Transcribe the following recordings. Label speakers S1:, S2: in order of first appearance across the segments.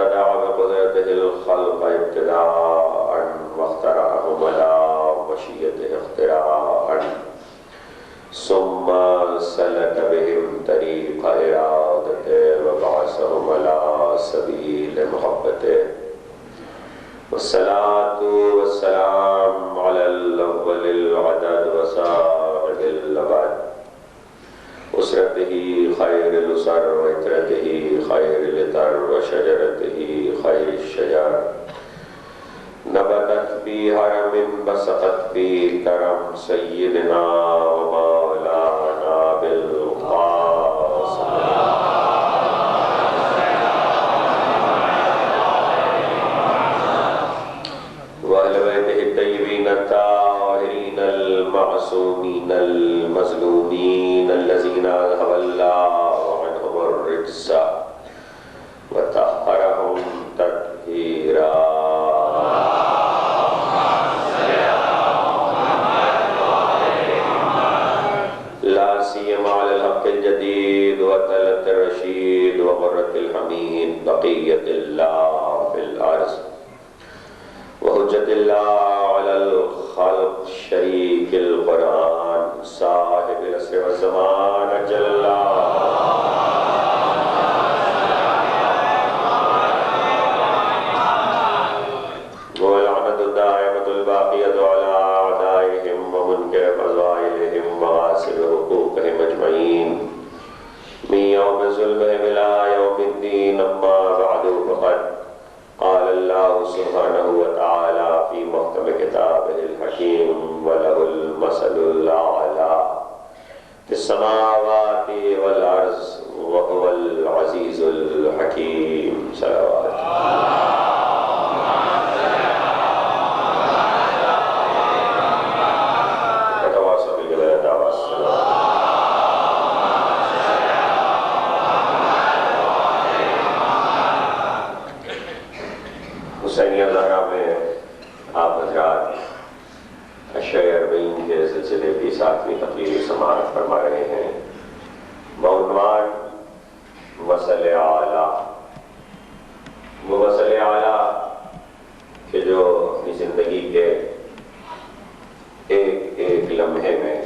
S1: بدع بقدرته الخلق ابتداء واخترعهم على مشيئته اختراعا ثم سلك بهم طريق إرادته وبعثهم على سبيل محبته والصلاة والسلام على الأول العدد وصاحب الأبد أسرته خير الأسر وإترته خير الإتر وشجرته خير الشجر نبتت في هرم بسقت في كرم سيدنا ومولانا بالقاسم وأهل بيته الطيبين الطاهرين المعصومين المظلومين الذين أذهب الله عنهم الرجس وطهرهم تطهيرا لا سيما على الحق الجديد وطلة الرشيد وغرة الحميد بقية الله في الأرض وحجة الله على الخلق شريك القرآن صاحب العصر والزمان أجل الله واللعنة الدائمة الباقية على أعدائهم ومنكر فضائلهم وغاسل حقوقهم أجمعين من يوم ظلمهم إلى يوم الدين أما بعد فقد قال الله سبحانه وتعالى في محكم كتابه الحكيم وله المثل الأعلى في السماوات والأرض وهو العزيز الحكيم صلوات حسینیہ زہرا میں آپ حضرات اشعار اربعین کے سلسلے کی 7ویں تقریر سماعت فرما رہے ہیں بعنوان مثل اعلیٰ. وہ مثل اعلیٰ کہ جو اپنی زندگی کے ایک ایک لمحے میں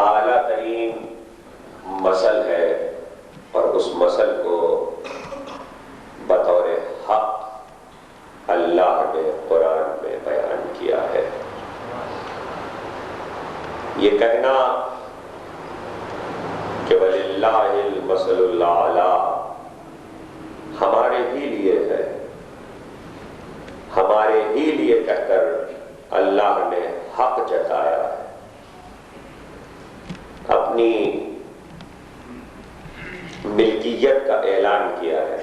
S1: اعلیٰ ترین مثل ہے اور اس مثل کو بطور حق اللہ نے قرآن میں بیان کیا ہے. یہ کہنا کہ وَلِلَّهِ الْمَثَلُ الْأَعْلَىٰ ہمارے ہی لیے ہے، ہمارے ہی لیے کہہ کر اللہ نے حق جتایا ہے، اپنی ملکیت کا اعلان کیا ہے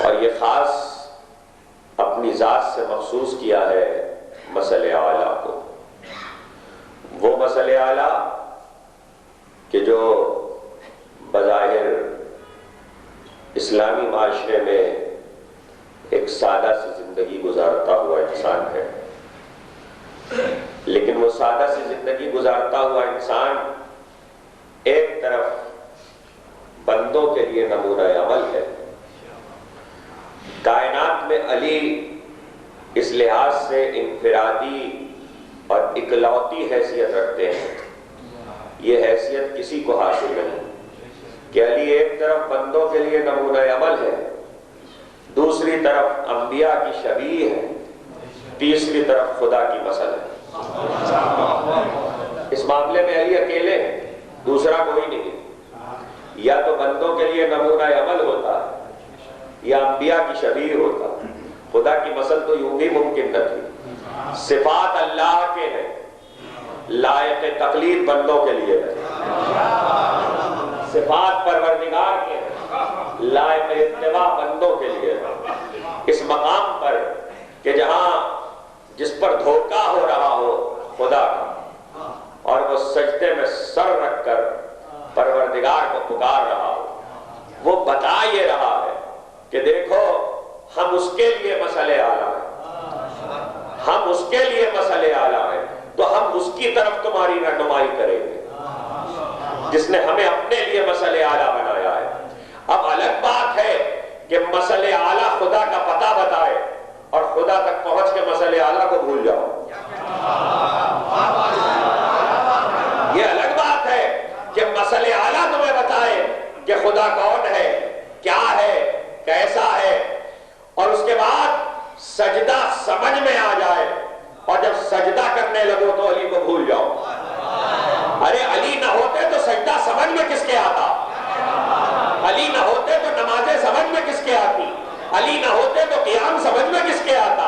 S1: اور یہ خاص اپنی ذات سے مخصوص کیا ہے مثل اعلیٰ کو. وہ مثل اعلیٰ کہ جو بظاہر اسلامی معاشرے میں ایک سادہ سی زندگی گزارتا ہوا انسان ہے، لیکن وہ سادہ سی زندگی گزارتا ہوا انسان ایک طرف بندوں کے لیے نمونہ عمل ہے. کائنات میں علی اس لحاظ سے انفرادی اور اکلوتی حیثیت رکھتے ہیں. یہ حیثیت کسی کو حاصل نہیں کہ علی ایک طرف بندوں کے لیے نمونہ عمل ہے، دوسری طرف انبیاء کی شبیہ ہے، تیسری طرف خدا کی مثل ہے. اس معاملے میں علی اکیلے ہیں، دوسرا کوئی نہیں ہے. یا تو بندوں کے لیے نمونہ عمل ہوتا ہے یا انبیاء کی شبیہ ہوتا. خدا کی مثل تو یوں بھی ممکن نہ تھی. صفات اللہ کے ہیں، لائق تقلید بندوں کے لیے ہے. صفات پروردگار کے ہیں، لائق اتباع بندوں کے لیے ہے. اس مقام پر کہ جہاں جس پر دھوکہ ہو رہا ہو خدا کا اور وہ سجدے میں سر رکھ کر پروردگار کو پکار رہا ہو، وہ بتا یہ رہا ہے کہ دیکھو ہم اس کے لیے مثل اعلیٰ ہیں، ہم اس کے لیے مثل اعلیٰ ہیں، تو ہم اس کی طرف تمہاری رہنمائی کریں گے جس نے ہمیں اپنے لیے مثل اعلیٰ بنایا ہے. کہ خدا کون ہے، کیا ہے، کیسا ہے، اور اس کے بعد سجدہ سمجھ میں آ جائے، اور جب سجدہ کرنے لگو تو علی کو بھول جاؤ۔ ارے علی نہ ہوتے تو سجدہ سمجھ میں کس کے آتا؟ علی نہ ہوتے تو نمازیں سمجھ میں کس کے آتی؟ علی نہ ہوتے تو قیام سمجھ میں کس کے آتا؟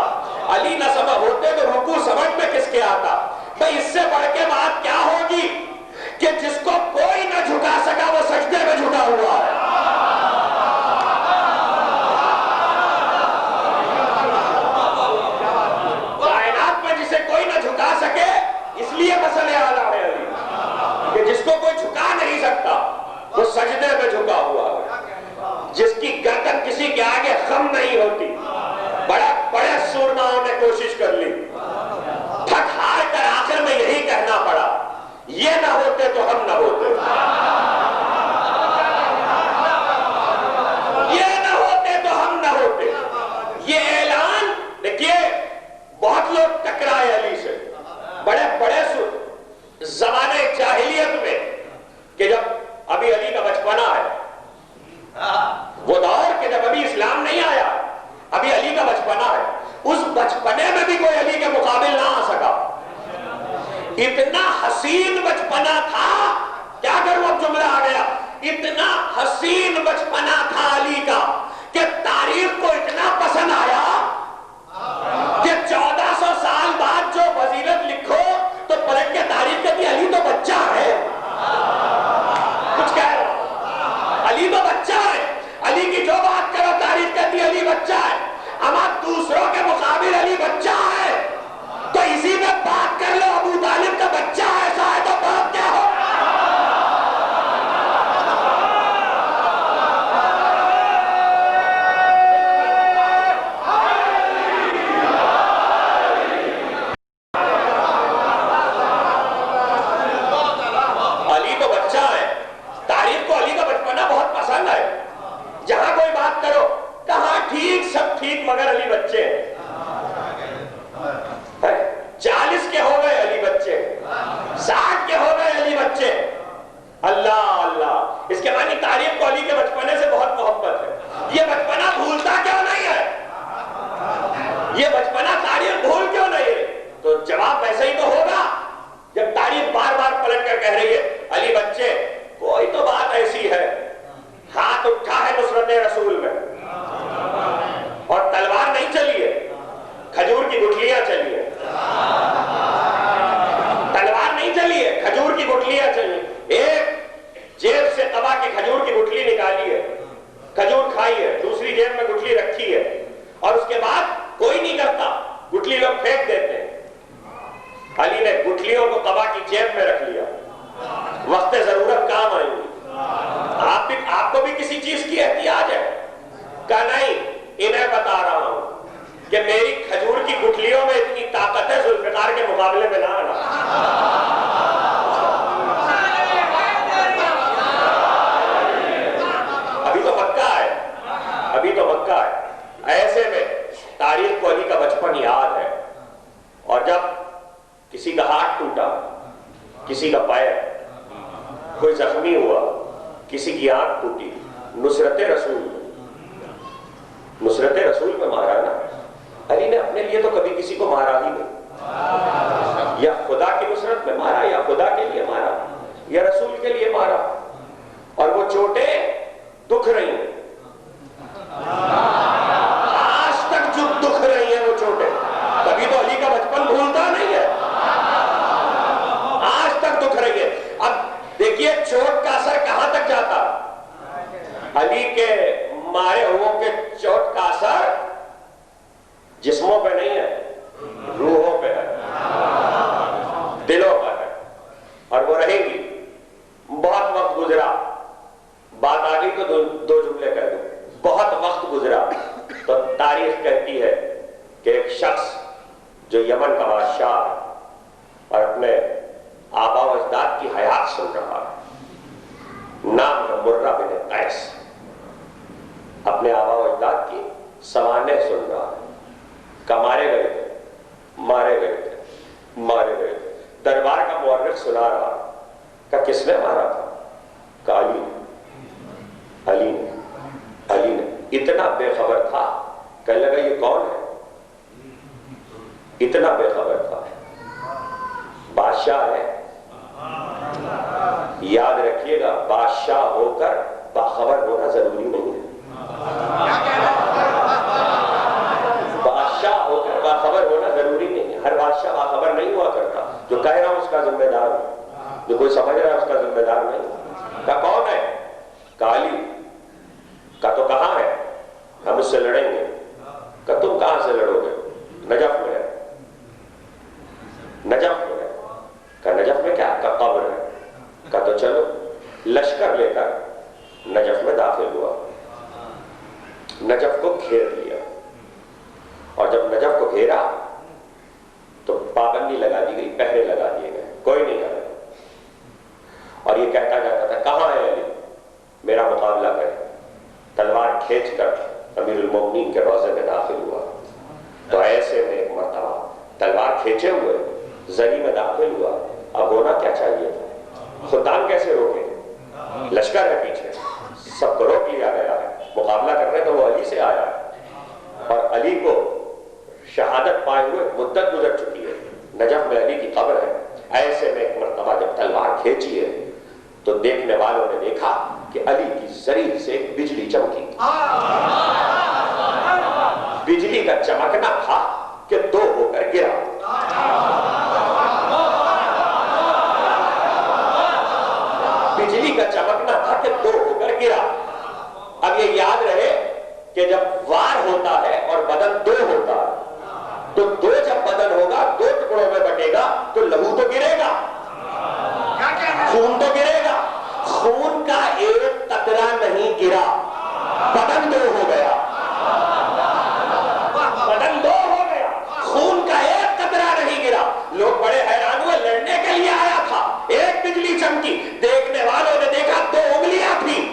S1: علی نہ ہوتے تو رکوع سمجھ میں کس کے آتا؟ بھئی اس سے بڑھ کے بات کیا ہوگی کہ جس کو کوئی نہ جھکا سکا وہ سجدے میں جھکا ہوا ہے۔ کائنات میں جسے کوئی نہ جھکا سکے، اس لیے مسئلے اعلیٰ ہے علی، کہ جس کو کوئی جھکا نہیں سکتا وہ سجدے میں جھکا ہوا ہے، جس کی گردن کسی کے آگے خم نہیں ہوتی۔ بڑے سورماؤں نے کوشش کر لی، تھک ہار کر آخر میں یہی کہنا پڑا، یہ نہ ہوتے تو ہم نہ ہوتے، یہ نہ ہوتے تو ہم نہ ہوتے۔ یہ اعلان دیکھیے، بہت لوگ ٹکرائے علی سے، بڑے زمانے جاہلیت میں، کہ جب ابھی علی کا بچپنا ہے، وہ دور کہ جب ابھی اسلام نہیں آیا، ابھی علی کا بچپنا ہے، اس بچپنے میں بھی کوئی علی کے مقابل نہ آ سکا۔ اتنا حسین بچپنا تھا، کیا کروں اب جملہ آ گیا، اتنا حسین بچپنا تھا علی کا کہ تاریخ کو اتنا پسند آیا کہ 1400 سال بعد جو فضیلت لکھو تو پلٹ کے تاریخ کہتی علی تو بچہ ہے۔ کچھ کہہ رہا، علی تو بچہ ہے، علی کی جو بات کرو تاریخ کہتی علی بچہ ہے، اما دوسروں کے مقابل علی بچہ ہے تو اسی میں بات کر لو ابو طالب کا بچہ ایسا ہے تو بات کیا ہو۔ علی تو بچہ ہے، تاریخ کو علی کا بچپنا بہت پسند ہے، جہاں کوئی بات کرو کہاں ٹھیک سب ٹھیک مگر علی بچے ہیں، 40 کے ہو گئے علی بچے، 60 کے ہو گئے علی بچے، اللہ اللہ۔ اس کے معنی تاریخ کو علی کے بچپنے سے بہت محبت ہے۔ یہ بچپنا بھولتا کیوں نہیں ہے؟ یہ بچپنا تاریخ بھول کیوں نہیں ہے؟ تو جواب ویسے ہی تو ہوگا جب تاریخ بار بار پلٹ کر کہہ رہی ہے علی بچے۔ کوئی تو بات ایسی ہے، ہاتھ اٹھا ہے نصرت رسول میں، اور تلوار نہیں چلی ہے، کھجور کی گٹھلیاں چلی ہے، تلوار نہیں چلی ہے، کھجور کی گٹھلیاں چلی۔ ایک جیب سے قبا کی کھجور کی گٹھلی نکالی ہے، کھجور کھائی ہے، دوسری جیب میں گٹھلی رکھی ہے، اور اس کے بعد کوئی نہیں کرتا، گٹھلی لوگ پھینک دیتے ہیں۔ علی نے گٹھلیوں کو قبا کی جیب میں رکھ لیا، وقت ضرورت کام آئیں گی۔ آپ کو بھی کسی چیز کی احتیاج ہے؟ کہا نہیں، انہیں بتا رہا ہوں کہ میری کھجور کی گٹھلیوں میں اتنی طاقت ہے، ذوالفقار کے مقابلے میں نہ آنا۔ ابھی تو مکہ ہے، ابھی تو مکہ ہے۔ ایسے میں تاریخ کو علی کا بچپن یاد ہے، اور جب کسی کا ہاتھ ٹوٹا، کسی کا پیر، کوئی زخمی ہوا، کسی کی آنکھ ٹوٹی، نصرت رسول میں مارا نا۔ علی نے اپنے لیے تو کبھی کسی کو مارا ہی نہیں، یا خدا کی نصرت میں مارا، یا خدا کے لیے مارا، یا رسول کے لیے مارا، اور وہ چوٹیں دکھ رہی ہیں، آج تک جو دکھ رہی ہیں وہ چوٹیں، کبھی تو علی کا بچپن بھولتا نہیں ہے، آج تک دکھ رہی ہے۔ اب دیکھیے چوٹ کا اثر کہاں تک جاتا، علی کے مارے ہوئوں کے چوٹ کا اثر جسموں پہ نہیں ہے، روحوں پہ ہے، دلوں پر ہے، اور وہ رہیں گی۔ بہت وقت گزرا، بات آ گئی تو دو جملے کہہ دوں۔ بہت وقت گزرا تو تاریخ کہتی ہے کہ ایک شخص جو یمن کا بادشاہ ہے اور اپنے آبا و اجداد کی حیات سن رہا ہے، نام ہے مرہ بن قیس، اپنے آبا و اجداد کی سوانح سن رہا ہے، مارے گئے تھے، مارے گئے تھے، مارے گئے تھے۔ دربار کا مورخ سنا رہا کہ کس نے مارا تھا، کہا علی، کہنے لگا یہ کون ہے؟ اتنا بے خبر تھا. بادشاہ ہے. یاد رکھیے گا بادشاہ ہو کر باخبر ہونا ضروری نہیں ہے. بادشاہ ہو کر باخبر ہونا ضروری نہیں ہے. ہر بادشاہ باخبر نہیں ہوا کرتا. جو کہہ رہا ہوں اس کا ذمہ دار ہوں. جو کوئی سمجھ رہا ہے اس کا ذمہ دار نہیں. کہا کون ہے؟ کالی. کہا تو کہاں ہے؟ ہم اس سے لڑیں گے. کہا تم کہاں سے لڑو گے؟ نجف میں ہے. نجف میں ہے. کہا نجف میں کیا؟ کہا قبر ہے. کہا تو چلو. لشکر لے کر نجف میں داخل ہوا. نجف کو گھیر لیا. اور جب نجف کو گھیرا تو پابندی لگا دی گئی, پہرے لگا دیے گئے, کوئی نہیں آیا. اور یہ کہتا جاتا تھا کہاں ہے علی, میرا مقابلہ کرے. تلوار کھینچ کر امیر المومنین کے روضے میں داخل ہوا. تو ایسے میں ایک مرتبہ تلوار کھینچے ہوئے زری میں داخل ہوا. اب ہونا کیا چاہیے تھا؟ خدام کیسے روکے؟ لشکر ہے پیچھے, سب کو روک لیا گیا ہے. مقابلہ کرنے تو وہ علی سے آیا ہے, اور علی کو شہادت پائے ہوئے مدت گزر چکی ہے. نجف میں علی کی قبر ہے. ایسے میں ایک مرتبہ جب تلوار کھینچی ہے تو دیکھنے والوں نے دیکھا کہ علی کی زری سے ایک بجلی چمکی. بجلی کا چمکنا تھا کہ دو ہو کر گرا. بجلی کا چمکنا تھا کہ دو ہو کر گرا. اب یہ یاد رہے کہ جب وار ہوتا ہے اور بدن دو ہوتا ہے تو دو جب بدن ہوگا, دو ٹکڑوں میں بٹے گا تو لہو تو گرے گا, خون تو گرے گا. خون کا ایک قطرہ نہیں گرا, بدن دو ہو گیا. بدن دو ہو گیا, خون کا ایک قطرہ نہیں گرا. لوگ بڑے حیران ہوئے, لڑنے کے لیے آیا تھا, ایک بجلی چمکی. دیکھنے والوں نے دیکھا دو انگلیاں تھیں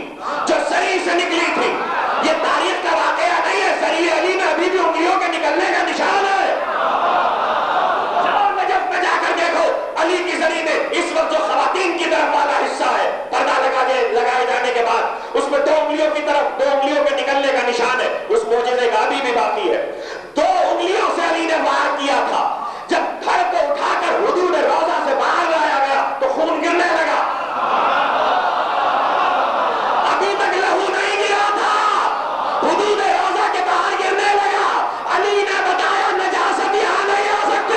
S1: جو سری سے نکلی تھی. یہ تاریخ کا واقعہ نہیں ہے, سری علی میں ابھی بھی انگلیوں کے نکلنے کا نشان ہے. نجف میں جا کر دیکھو علی کی زری میں اس وقت جو خواتین کی طرف والا حصہ ہے پردہ لگائے جانے کے بعد اس میں دو انگلیوں کی طرف, دو انگلیوں کے نکلنے کا نشان ہے. اس معجزے کا ابھی بھی باقی ہے. دو انگلیوں سے علی نے وار کیا تھا. جب گھر کو اٹھا کر حدود روضہ سے باہر لایا گیا تو خون گرنے لگا. ابھی تک لہو نہیں گرا تھا, حدود روضہ کے باہر گرنے لگا. علی نے بتایا نجاست یہاں نہیں آ سکتی.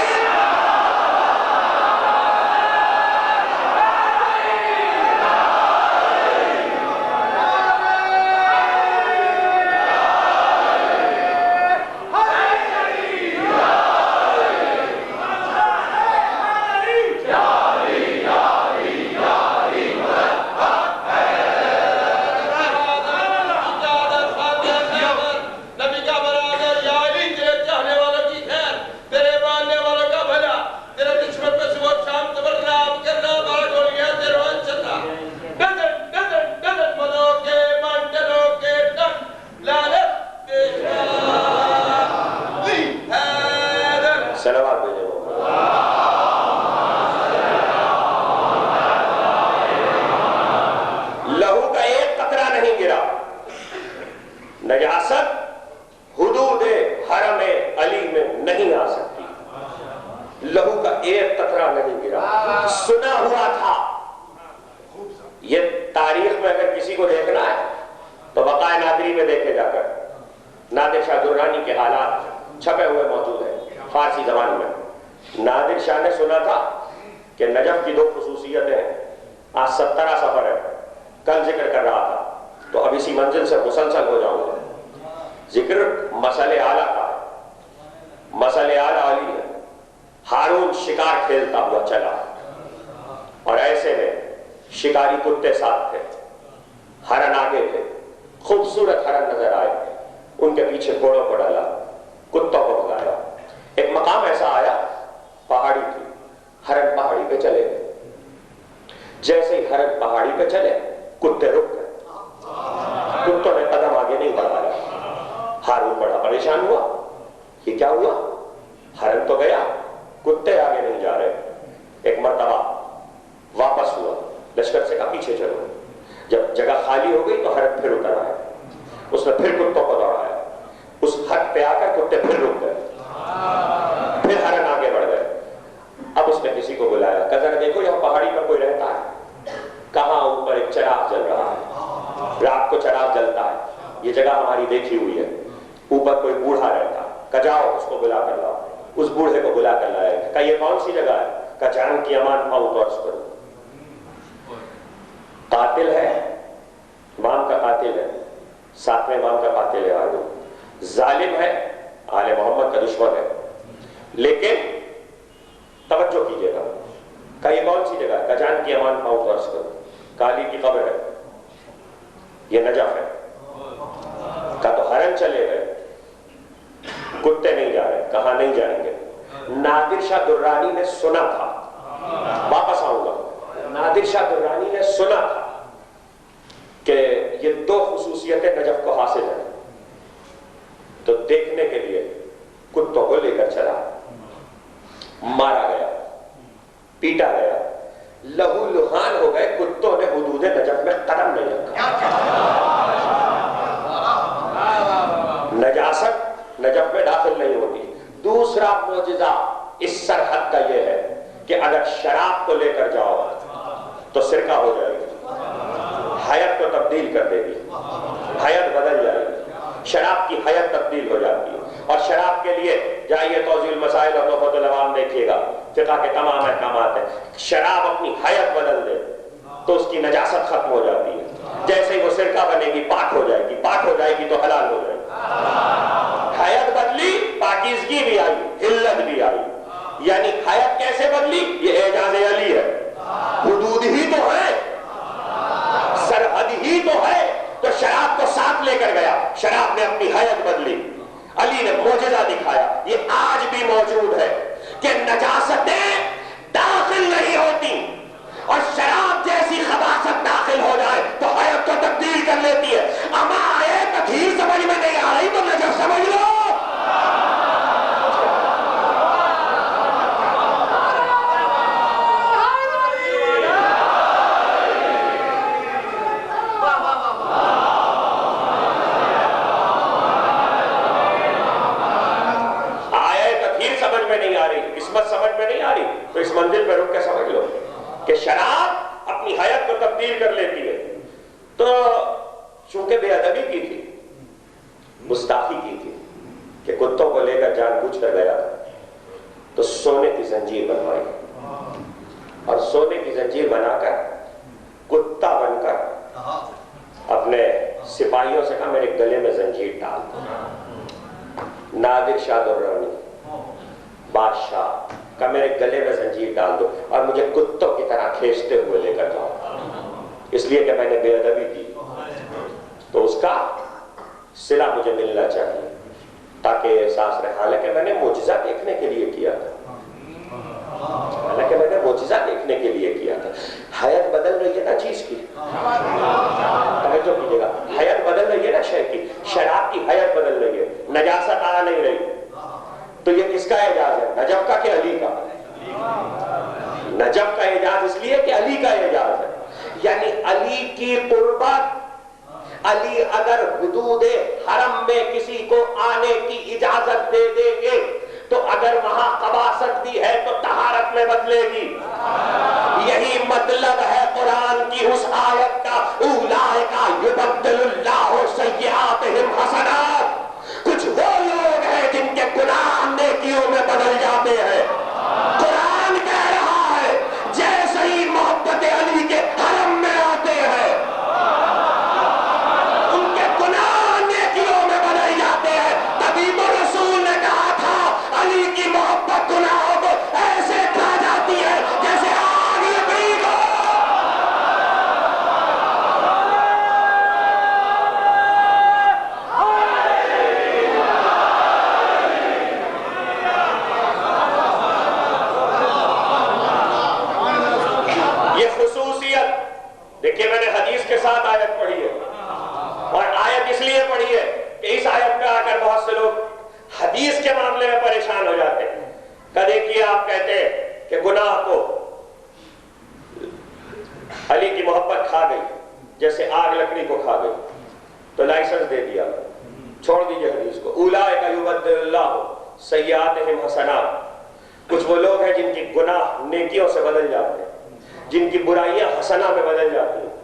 S1: اس نے پھر کتوں کو دوڑایا. اس حد پہ آ چراغ جلتا ہے, یہ جگہ ہماری دیکھی ہوئی ہے, اوپر کوئی بوڑھا رہتا, کہ جاؤ اس کو بلا کر لاؤ, اس بوڑھے کو بلا کر لائے, کہ یہ کون سی جگہ ہے, کہ جان کی امان پاؤں تو عرض کرو. قاتل ہے, امام کا قاتل ہے, ساتویں امام کا قاتل ہے آدم, ظالم ہے, آل محمد کا دشمن ہے, لیکن توجہ کیجئے گا, کہ یہ کون سی جگہ ہے, کہ جان کی امان پاؤں تو عرض کرو, کالی کی قبر ہے, یہ نجف ہے, کہ تو ہرن چلے گئے, کتے نہیں جا رہے, کہاں نہیں جائیں گے. نادر شاہ درانی نے سنا تھا, واپس آؤں گا, نادر شاہ درانی نے سنا تھا کہ یہ دو خصوصیتیں نجف کو حاصل ہیں, تو دیکھنے کے لیے کتوں کو لے کر چلا, مارا گیا, پیٹا گیا, لہو لہان ہو گئے, کتوں نے حدود نجف میں قدم نہیں رکھا. نجاست نجف میں داخل نہیں ہوتی. دوسرا معجزہ اس سرحد کا یہ ہے کہ اگر شراب کو لے کر جاؤ تو سرکہ ہو جائے گی, حیت کو تبدیل کر دے گی, حیت بدل جائے گی, شراب کی حیت تبدیل ہو جاتی ہے. اور شراب کے لیے جائیے توضیح المسائل اور تحفۃ العوام دیکھیے گا, فقہ کے تمام احکامات ہیں. شراب اپنی حیت بدل دے تو اس کی نجاست ختم ہو جاتی ہے, جیسے ہی وہ سرکہ بنے گی پاک ہو جائے گی, پاک ہو جائے گی تو حلال ہو جائے گی. حیت بدلی, پاکیزگی بھی آئی, حلت بھی آئی. یعنی حیت کیسے بدلی, یہ اعجاز علی ہے. حدود ہی تو ہے, سرحد ہی تو ہے, تو شراب کو ساتھ لے کر گیا, شراب نے اپنی حیت بدلی, علی نے معجزہ دکھایا. یہ آج بھی موجود ہے کہ نجاستیں داخل نہیں ہوتی, اور شراب جیسی خباثت داخل ہو جائے تو حیت کو تبدیل کر لیتی ہے. اما آئے تطہیر سمجھ میں نہیں آ رہی تو نجف سمجھ لو. سمجھ میں نہیں آ رہی تو اس منزل پہ رک کے سمجھ لو کہ شراب اپنی حیت کو تبدیل کر لیتی ہے. تو چونکہ بے ادبی کی تھی, گستاخی کی تھی, کہ کتوں کو لے کر جان بوجھ کر گیا تھا, تو سونے کی زنجیر بنوائی, اور سونے کی زنجیر بنا کر کتا بن کر اپنے سپاہیوں سے کہا میرے گلے میں زنجیر ڈال دو. نادر شاہ درانی بادشاہ کا میرے گلے میں زنجیر ڈال دو اور مجھے کتوں کی طرح کھینچتے ہوئے لے کر جاؤ, اس لیے کہ میں نے بے ادبی کی, تو اس کا صلہ مجھے ملنا چاہیے تاکہ احساس رہے. حالانکہ میں نے معجزہ دیکھنے کے لیے کیا تھا, حالانکہ میں نے معجزہ دیکھنے کے لیے کیا تھا. حیت بدل رہی ہے نا چیز کی, توجہ کیجیے گا, حیت بدل رہی ہے نا شے کی, شراب کی حیت بدل رہی ہے, نجاست آ نہیں رہی. تو یہ کس کا اعجاز ہے, نجف کا کہ علی کا؟ نجف کا اعجاز اس لیے کہ علی کا اعجاز ہے. یعنی علی کی قربت, علی اگر حدود حرم میں کسی کو آنے کی اجازت دے دیں گے تو اگر وہاں قباست بھی ہے تو طہارت میں بدلے گی. یہی مطلب ہے قرآن کی اس آیت کا, اولئک یبدل اللہ سیئاتہم حسنات. کچھ وہ لوگ ہیں جن کے گناہ نیکیوں میں بدل جاتے ہیں. قرآن کہہ رہا ہے جیسے ہی محبت علی کے حرم میں آتے ہیں ان کے گناہ نیکیوں میں بدل جاتے ہیں. تبھی تو رسول نے کہا تھا علی کی محبت گناہوں کو ایسے کھا جاتی ہے جیسے آگ لکڑی کو. دیکھیے میں نے حدیث کے ساتھ آیت پڑھی ہے, اور آیت اس لیے پڑھی ہے کہ اس آیت پہ آ کر بہت سے لوگ حدیث کے معاملے میں پریشان ہو جاتے ہیں. کہ دیکھیے آپ کہتے ہیں کہ گناہ کو علی کی محبت کھا گئی جیسے آگ لکڑی کو کھا گئی, تو لائسنس دے دیا, چھوڑ دیجئے حدیث کو. اولئک یبدل اللہ سیئاتہم حسنات. کچھ وہ لوگ ہیں جن کی گناہ نیکیوں سے بدل جاتے ہیں, جن کی برائیاں حسنہ میں بدل جاتی ہیں.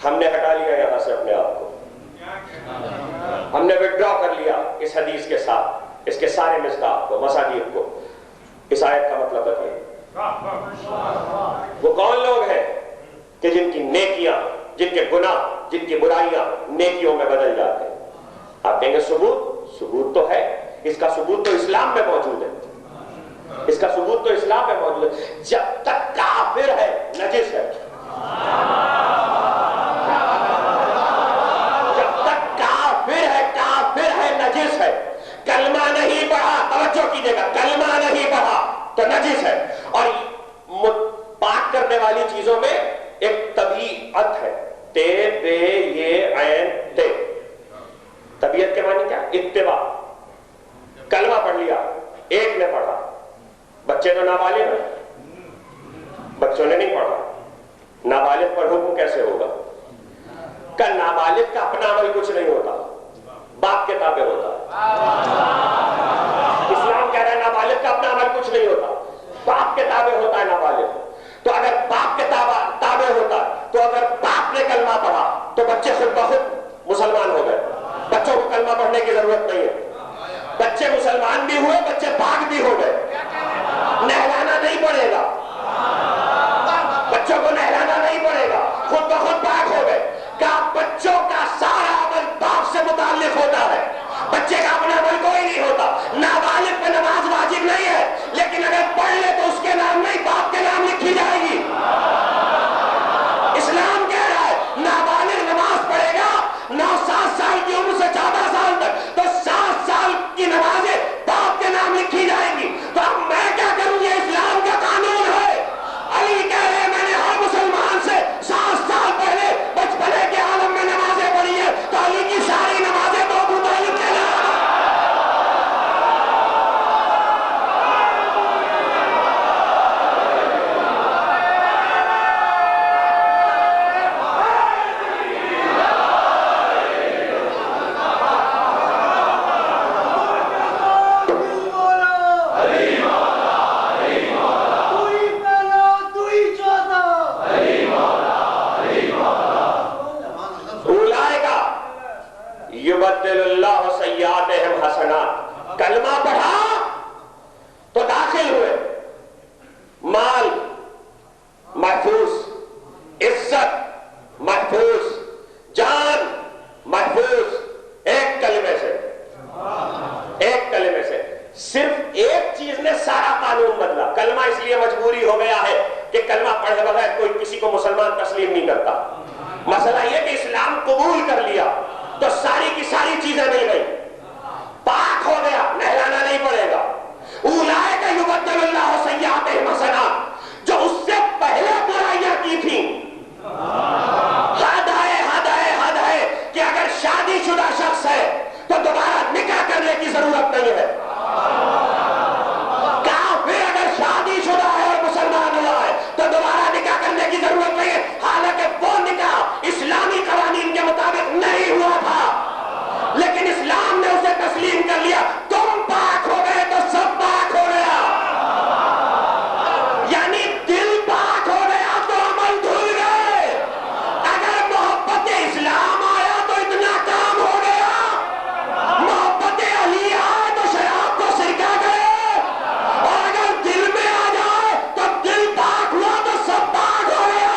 S1: ہم نے ہٹا لیا یہاں سے اپنے آپ کو, اس حدیث کے ساتھ اس کے سارے مصداق کو، مساجد کو، اس آیت کا مطلب بتائیے۔ وہ کون لوگ ہیں کہ جن کی نیکیاں، جن کے گناہ، جن کی برائیاں نیکیوں میں بدل جاتے ہیں؟ آپ کہیں گے ثبوت تو ہے، اس کا ثبوت تو اسلام میں موجود ہے، اس کا ثبوت تو اسلام میں موجود ہے۔ جب تک کافر ہے نجس ہے، جب تک کافر ہے نجس ہے، کلمہ نہیں پڑھا، توجہ کیجئے گا، کلمہ نہیں پڑھا تو نجس ہے۔ اور پاک کرنے والی چیزوں میں ایک طبیعت ہے، تے بے یہ عین تے، طبیعت کے معنی کیا؟ اتباع۔ کلمہ پڑھ لیا، ایک نے پڑھا، بچے تو نابالغ ہیں، بچوں نے نہیں پڑھا، نابالغ پر حکم کیسے ہوگا؟ کہ نابالغ کا اپنا عمل کچھ نہیں ہوتا، باپ کے تابع ہوتا ہے۔ اسلام کہہ رہا ہے نابالغ کا اپنا عمل کچھ نہیں ہوتا، باپ کے تابع ہوتا ہے نابالغ۔ تو اگر باپ کے تابع ہوتا تو اگر باپ نے کلمہ پڑھا تو بچے خود بخود مسلمان ہو گئے، بچوں کو کلمہ پڑھنے کی ضرورت نہیں ہے، بچے مسلمان بھی ہوئے، بچے پاک بھی ہو گئے، نہلانا نہیں پڑے گا، بچوں کو نہلانا نہیں پڑے گا، خود بخود پاک ہو گئے۔ کہ بچوں کا سارا عمل باپ سے متعلق ہوتا ہے، بچے کا اپنا عمل کوئی نہیں ہوتا۔ نابالغ پہ نماز واجب نہیں ہے، لیکن اگر پڑھ لے تو اس کے نام نہیں، باپ کے نام لکھی جائے گی۔ اسلام کہہ رہا ہے نابالغ نماز پڑھے گا 9-7 سال کی عمر سے 14 سال تک، تو 7 سال کی نمازیں باپ کے نام لکھی جائیں گی۔ تو اب میں کیا کروں؟ یہ اسلام کا قانون ہے۔ علی کہہ رہے میں نے ہر مسلمان سے 7 سال پہلے بچپنے کے عالم میں نمازیں پڑھی ہیں، تو علی کی ساری نمازیں تو ابو طالب کے نام۔ یبدل اللہ سیئاتہم حسنات، کلمہ پڑھا تو داخل ہوئے، مال محفوظ، عزت محفوظ، جان محفوظ، ایک کلمے سے، ایک کلمے سے۔ صرف ایک چیز نے سارا قانون بدلا۔ کلمہ اس لیے مجبوری ہو گیا ہے کہ کلمہ پڑھے بغیر کوئی کسی کو مسلمان تسلیم نہیں کرتا۔ مسئلہ یہ کہ اسلام قبول کر لیا تو ساری کی ساری چیزیں مل گئی، پاک ہو گیا، نہلانا نہیں پڑے گا۔ اولئک یبدل اللہ سیئاتہم حسنات، جو اس سے پہلے برائیاں کی تھیں، حد ہے کہ اگر شادی شدہ شخص ہے تو دوبارہ نکاح کرنے کی ضرورت نہیں ہے۔ کافر اگر شادی شدہ ہے اور مسلمان ہوا ہے تو دوبارہ نکاح کرنے کی ضرورت نہیں ہے، حالانکہ وہ نکاح اسلامی قوانین کے مطابق نہیں ہوا تھا، لیکن اسلام نے اسے تسلیم کر لیا۔ تم پاک ہو گئے تو سب پاک ہو گیا، یعنی دل پاک ہو گیا تو عمل دھل گئے۔ اگر محبت اسلام آیا تو اتنا کام ہو گیا، محبت علی آئے تو شراب کو سرکہ گئے، اور اگر دل میں آ جائے تو دل پاک ہوا تو سب پاک ہو گیا۔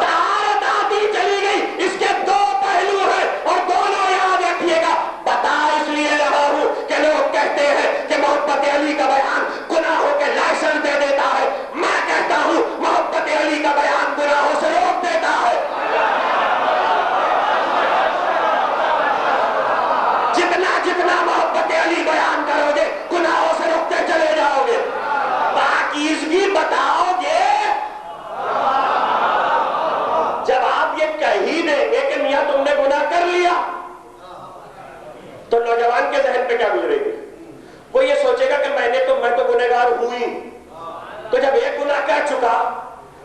S1: طہارت آتی چلی گئی، اس کے 2 پہلو ہیں اور دونوں یاد رکھیے گا۔ بتا اس لیے رہا ہوں کہ لوگ کہتے ہیں کہ محبت علی کا بیان گناہوں کے لائسنس دے دیتا ہے، میں کہتا ہوں محبت علی کا بیان گناہوں سے روک دیتا ہے۔ جتنا محبت علی بیان کرو گے گناہوں سے روکتے چلے جاؤ گے، پاکیزگی بتاؤ گے۔ جب آپ یہ کہہ ہی دیں گے کہ میاں تم نے گناہ کر لیا، تو نوجوان کے ذہن پہ کیا گزرے گی؟ وہ یہ سوچے گا کہ میں تو گنہگار ہوئی، تو جب ایک گناہ کر چکا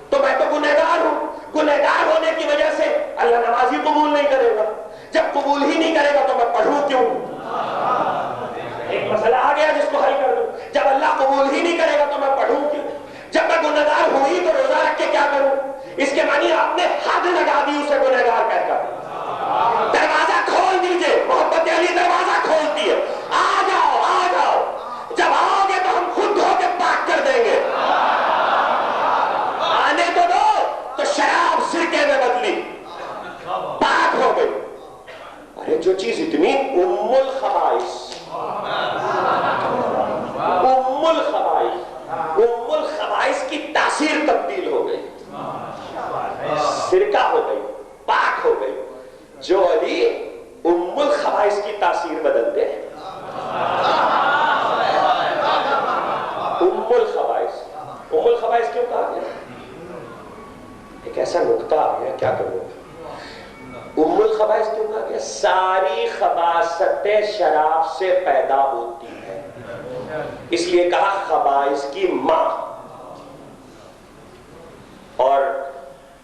S1: تو میں تو گنہگار ہوں، گنہگار ہونے کی وجہ سے اللہ نماز ہی قبول نہیں کرے گا، جب قبول ہی نہیں کرے گا تو میں پڑھوں کیوں؟ ایک مسئلہ آ گیا جس کو حل کر دوں، جب اللہ قبول ہی نہیں کرے گا تو میں پڑھوں کیوں؟ جب میں گنہگار ہوئی تو روزہ رکھ کے کیا کروں؟ اس کے معنی آپ نے حد لگا دی اسے گنہگار کہہ کر۔ دروازہ کھول دیجئے محبت جو چیز اتنی ام الخبائث کی تاثیر تبدیل ہو گئی، سرکہ ہو گئی، پاک ہو گئی، جو علی ام الخبائث کی تاثیر بدل دے۔ ام الخبائث کیوں کہا گیا؟ ایک ایسا نکتہ آ گیا، کیا کروں؟ ام الخبائث کیوں کہا گیا؟ ساری خباثتیں شراب سے پیدا ہوتی ہیں، اس لیے کہا خبائث کی ماں۔ اور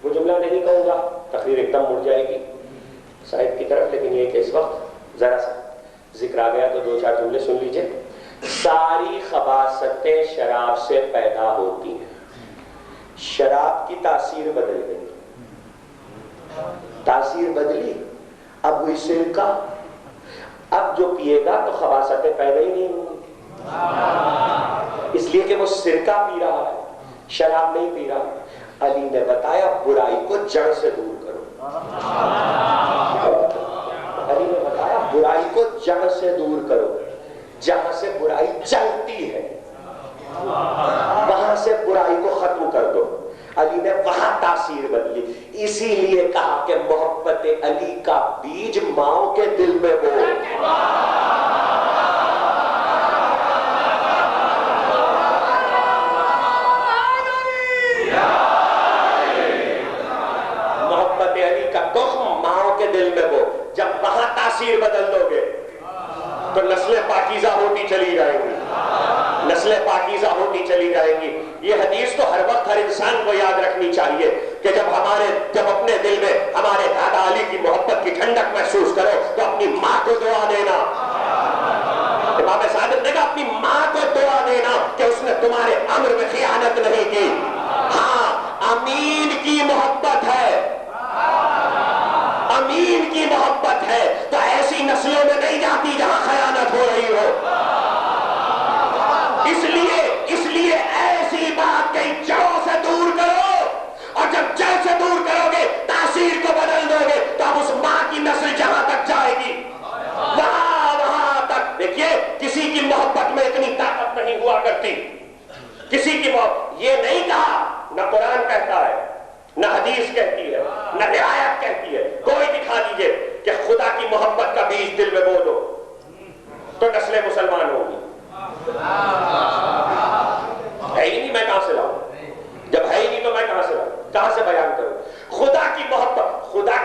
S1: وہ جملہ نہیں کہوں گا، تقریر ایک دم مڑ جائے گی صاحب کی طرف، لیکن یہ کہ اس وقت ذرا سا ذکر آ گیا تو دو چار جملے سن لیجئے۔ ساری خباثتیں شراب سے پیدا ہوتی ہیں، شراب کی تاثیر بدل گئی، تاثیر بدلی، اب ہوئی سرکہ، اب جو پیے گا تو خباثتیں پیدا ہی نہیں ہوں گی، اس لیے کہ وہ سرکہ پی رہا ہے، شراب نہیں پی رہا۔ علی نے بتایا برائی کو جڑ سے دور کرو، علی نے بتایا برائی کو جڑ سے دور کرو، جہاں سے برائی چلتی ہے وہاں سے برائی کو ختم کر دو۔ علی نے وہاں تاثیر بدلی، اسی لیے کہا کہ محبت علی کا بیج ماؤں کے دل میں بو۔ محبت علی کا تخم ماؤں کے دل میں بو، جب وہاں تاثیر بدل دو گے تو نسلیں پاکیزہ ہوتی چلی جائیں گی، نسلیں پاکیزہ ہوتی چلی جائیں گی۔ یہ حدیث تو ہر وقت ہر انسان کو یاد رکھنی چاہیے کہ جب اپنے دل میں ہمارے دادا علی کی محبت کی ٹھنڈک محسوس کرو تو اپنی ماں کو دعا دینا۔ امام صادق نے کہا اپنی ماں کو دعا دینا کہ اس نے تمہارے امر میں خیانت نہیں کی۔ ہاں، امین کی محبت ہے، امین کی محبت ہے تو ایسی نسلوں میں نہیں جاتی جہاں خیانت ہو رہی ہو۔ اس لیے ایسی بات کی جڑوں سے دور کرو، اور جب جڑ سے دور کرو گے تاثیر کو بدل دو گے تو اب اس ماں کی نسل جہاں تک جائے گی وہاں تک۔ دیکھیے کسی کی محبت میں اتنی طاقت نہیں ہوا کرتی، کسی کی محبت، یہ نہیں کہا، نہ قرآن کہتا ہے، نہ حدیث کہتی ہے، نہ روایت کہتی ہے، کوئی دکھا دیجئے کہ خدا کی محبت کا بیج دل میں بو دو تو نسلیں مسلمان ہوں گی۔ ہے ہی نہیں، میں کہاں سے لاؤں؟ جب ہے ہی نہیں تو میں کہاں سے لاؤں، کہاں سے بیان کروں؟ خدا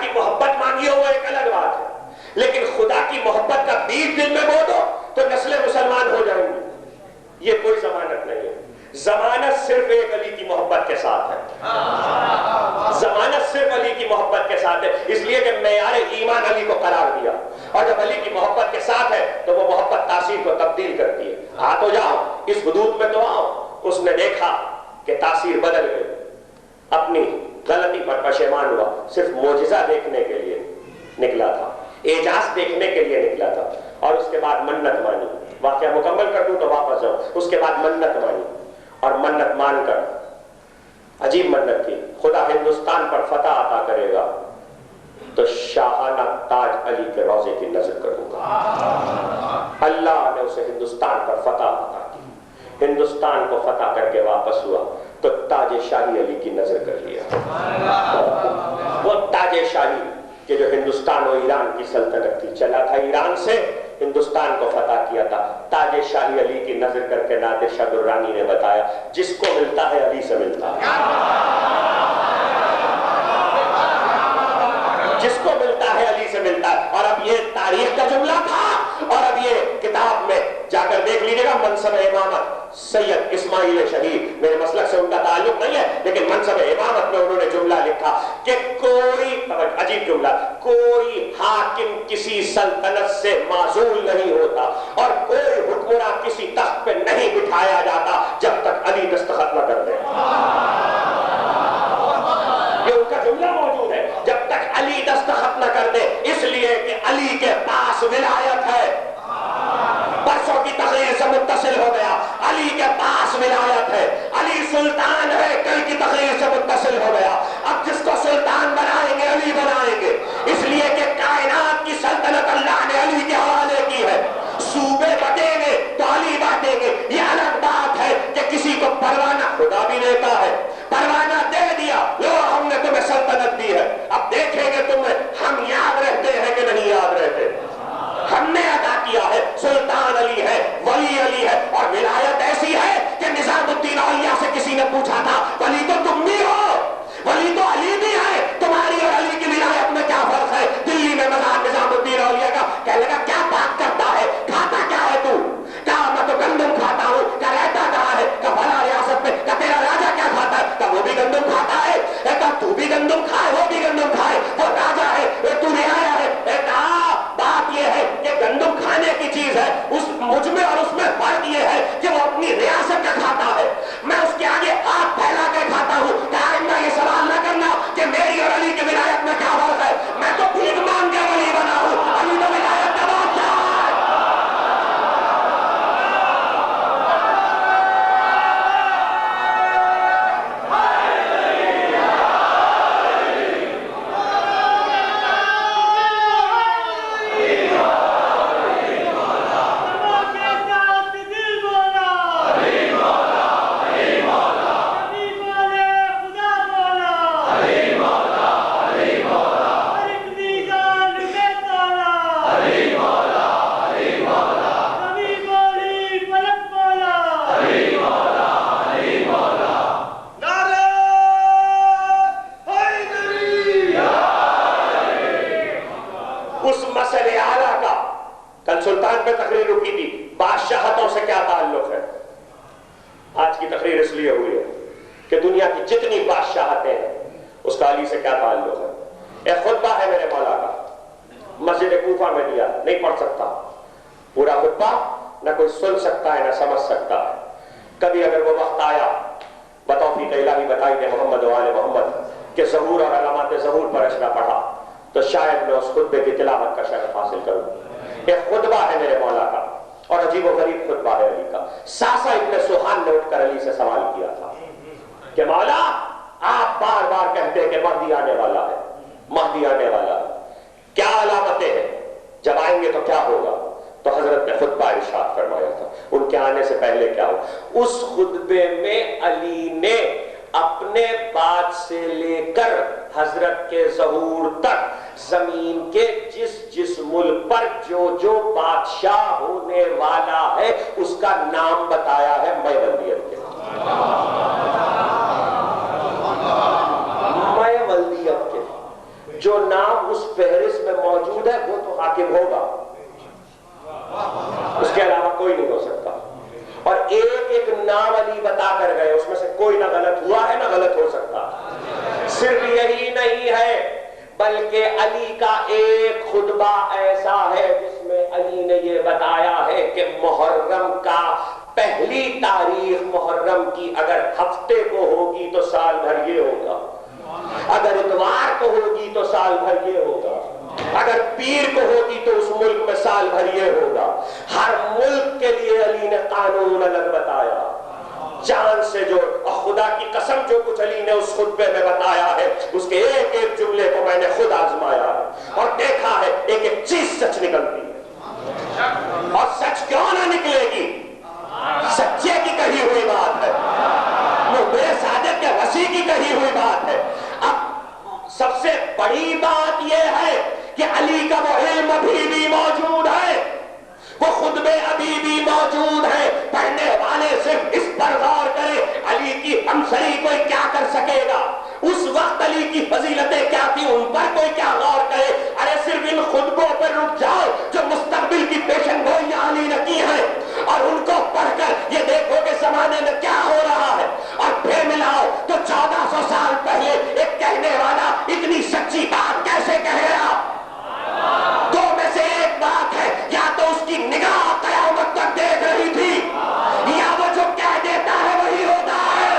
S1: کی محبت مانگی ہو وہ ایک الگ بات ہے، لیکن خدا کی محبت کا بیج دل میں بو دو تو نسلیں مسلمان ہو جائیں گی۔ یہ کوئی ضمانت نہیں ہے، ضمانت صرف ایک علی کی محبت کے ساتھ ہے، ضمانت صرف علی کی محبت کے ساتھ ہے، اس لیے کہ معیار ایمان علی کو قرار دیا، اور جب علی کی محبت کے ساتھ ہے تو وہ محبت تاثیر کو تبدیل کرتی ہے۔ آ تو جاؤ اس حدود میں تو آؤ۔ اس نے دیکھا کہ تاثیر بدل گئی، اپنی غلطی پر پشیمان ہوا، صرف معجزہ دیکھنے کے لیے نکلا تھا، اعجاز دیکھنے کے لیے نکلا تھا، اور اس کے بعد منت مانی۔ واقعہ مکمل کر دوں تو واپس جاؤں۔ اس کے بعد منت مانی، اور منت مان کر عجیب منت کی، خدا ہندوستان پر فتح عطا کرے گا تو شاہانہ تاج علی کے روضے کی نظر کروں گا۔ اللہ نے اسے ہندوستان پر فتح عطا کی، ہندوستان کو فتح کر کے واپس ہوا تو تاج شاہی علی کی نظر کر لیا۔ وہ تاج شاہی کہ جو ہندوستان و ایران کی سلطنت تھی، چلا تھا ایران سے، ہندوستان کو فتح کیا تھا، تاج شاہی علی کی نظر کر کے نادر شاہ دررانی نے بتایا جس کو ملتا ہے علی سے ملتا ہے، جس کو ملتا ہے علی سے ملتا ہے۔ اور اب یہ تاریخ کا جملہ تھا، اور اب یہ کتاب میں جا کر دیکھ لیجیے گا، منصب امامت سید اسماعیل شہید، میرے مسلک سے ان کا تعلق نہیں ہے لیکن منصب امامت میں انہوں نے جملہ لکھا کہ کوئی، عجیب جملہ، کوئی حاکم کسی سلطنت سے معزول نہیں ہوتا اور کوئی حکمراں کسی تخت پہ نہیں بٹھایا جاتا جب تک علی دستخط نہ کر دے۔ یہ ان کا جملہ موجود ہے، جب تک علی دستخط نہ کر دے، اس لیے کہ علی کے پاس ولایت ہے۔ پرسوں کی تقریر سے متصل ہو گیا، علی کے پاس ولایت ہے، علی سلطان ہے، کل کی تقریر سے متصل ہو گیا۔ اب جس کو سلطان بنائیں گے علی بنائیں گے، اس لیے کہ کائنات کی سلطنت اللہ اس مسئلے اعلیٰ کا کل سلطان پہ تقریر رکی تھی، بادشاہتوں سے کیا تعلق ہے؟ آج کی تقریر اس لیے ہوئی ہے کہ دنیا کی جتنی بادشاہتیں ہیں اس کا علی سے کیا تعلق ہے؟ ایک خطبہ ہے میرے مولا کا، مسجد کوفہ میں دیا، نہیں پڑھ سکتا پورا خطبہ، نہ کوئی سن سکتا ہے نہ سمجھ سکتا ہے۔ کبھی اگر وہ وقت آیا بتوفیق الہی بتائی دے محمد و آل محمد کہ ظہور اور علامات ظہور پر اشرا پڑھا تو شاید میں اس خطبے کی تلاوت کا شرف حاصل کروں۔ ایک خطبہ ہے میرے مولا کا اور عجیب و غریب خطبہ ہے علی کا۔ ساسا ابن سوہان نے اٹھ کر علی سے سوال کیا تھا کہ مولا آپ بار بار کہتے ہیں کہ مہدی آنے والا ہے، مہدی آنے والا ہے، کیا علامتیں ہیں؟ جب آئیں گے تو کیا ہوگا؟ تو حضرت نے خطبہ ارشاد فرمایا تھا ان کے آنے سے پہلے کیا ہو۔ اس خطبے میں علی نے اپنے بعد سے لے کر حضرت کے ظہور تک زمین کے جس جس ملک پر جو جو بادشاہ ہونے والا ہے اس کا نام بتایا ہے میں ولدیت کے، میں ولدیت کے، جو نام اس فہرست میں موجود ہے وہ تو حاکم ہوگا، اس کے علاوہ کوئی نہیں ہو سکتا۔ اور ایک ایک نام علی بتا کر گئے، اس میں سے کوئی نہ غلط ہوا ہے نہ غلط ہو سکتا۔ صرف یہی نہیں ہے بلکہ علی کا ایک خطبہ ایسا ہے جس میں علی نے یہ بتایا ہے کہ محرم کا پہلی تاریخ محرم کی اگر ہفتے کو ہوگی تو سال بھر یہ ہوگا، اگر اتوار کو ہوگی تو سال بھر یہ ہوگا، اگر پیر کو ہوگی تو اس ملک میں سال بھر یہ ہوگا۔ ہر ملک کے لیے علی نے قانون الگ بتایا، جان سے جو، اور خدا کی قسم جو کچھ علی نے اس خطبے میں بتایا ہے اس کے ایک ایک جملے کو میں نے خود آزمایا ہے اور دیکھا ہے ایک ایک چیز سچ نکلتی ہے۔ اور سچ کیوں نہ نکلے گی؟ سچے کی کہی ہوئی بات ہے، میرے صادق کے وسیع کی کہی ہوئی بات ہے۔ اب سب سے بڑی بات یہ ہے کہ علی کا وہ علم ابھی بھی موجود ہے، وہ خطبے ابھی بھی موجود ہیں۔ پڑھنے والے صرف اس پر غور کرے علی کی ہمسری کوئی کیا کر سکے گا، اس وقت علی کی فضیلتیں کیا تھی ان پر کوئی کیا غور کرے۔ ارے صرف ان خطبوں پر رک جاؤ جو مستقبل کی پیشن گوئیاں علی نے کی ہیں اور ان کو پڑھ کر یہ دیکھو کہ زمانے میں کیا ہو رہا ہے، اور پھر ملاؤ تو 1400 سال پہلے ایک کہنے والا اتنی سچی بات کیسے کہے گا؟ دو میں سے ایک بات ہے، یا تو اس کی نگاہ قیامت تک دیکھ رہی تھی یا وہ جو کہہ دیتا ہے وہی ہوتا ہے۔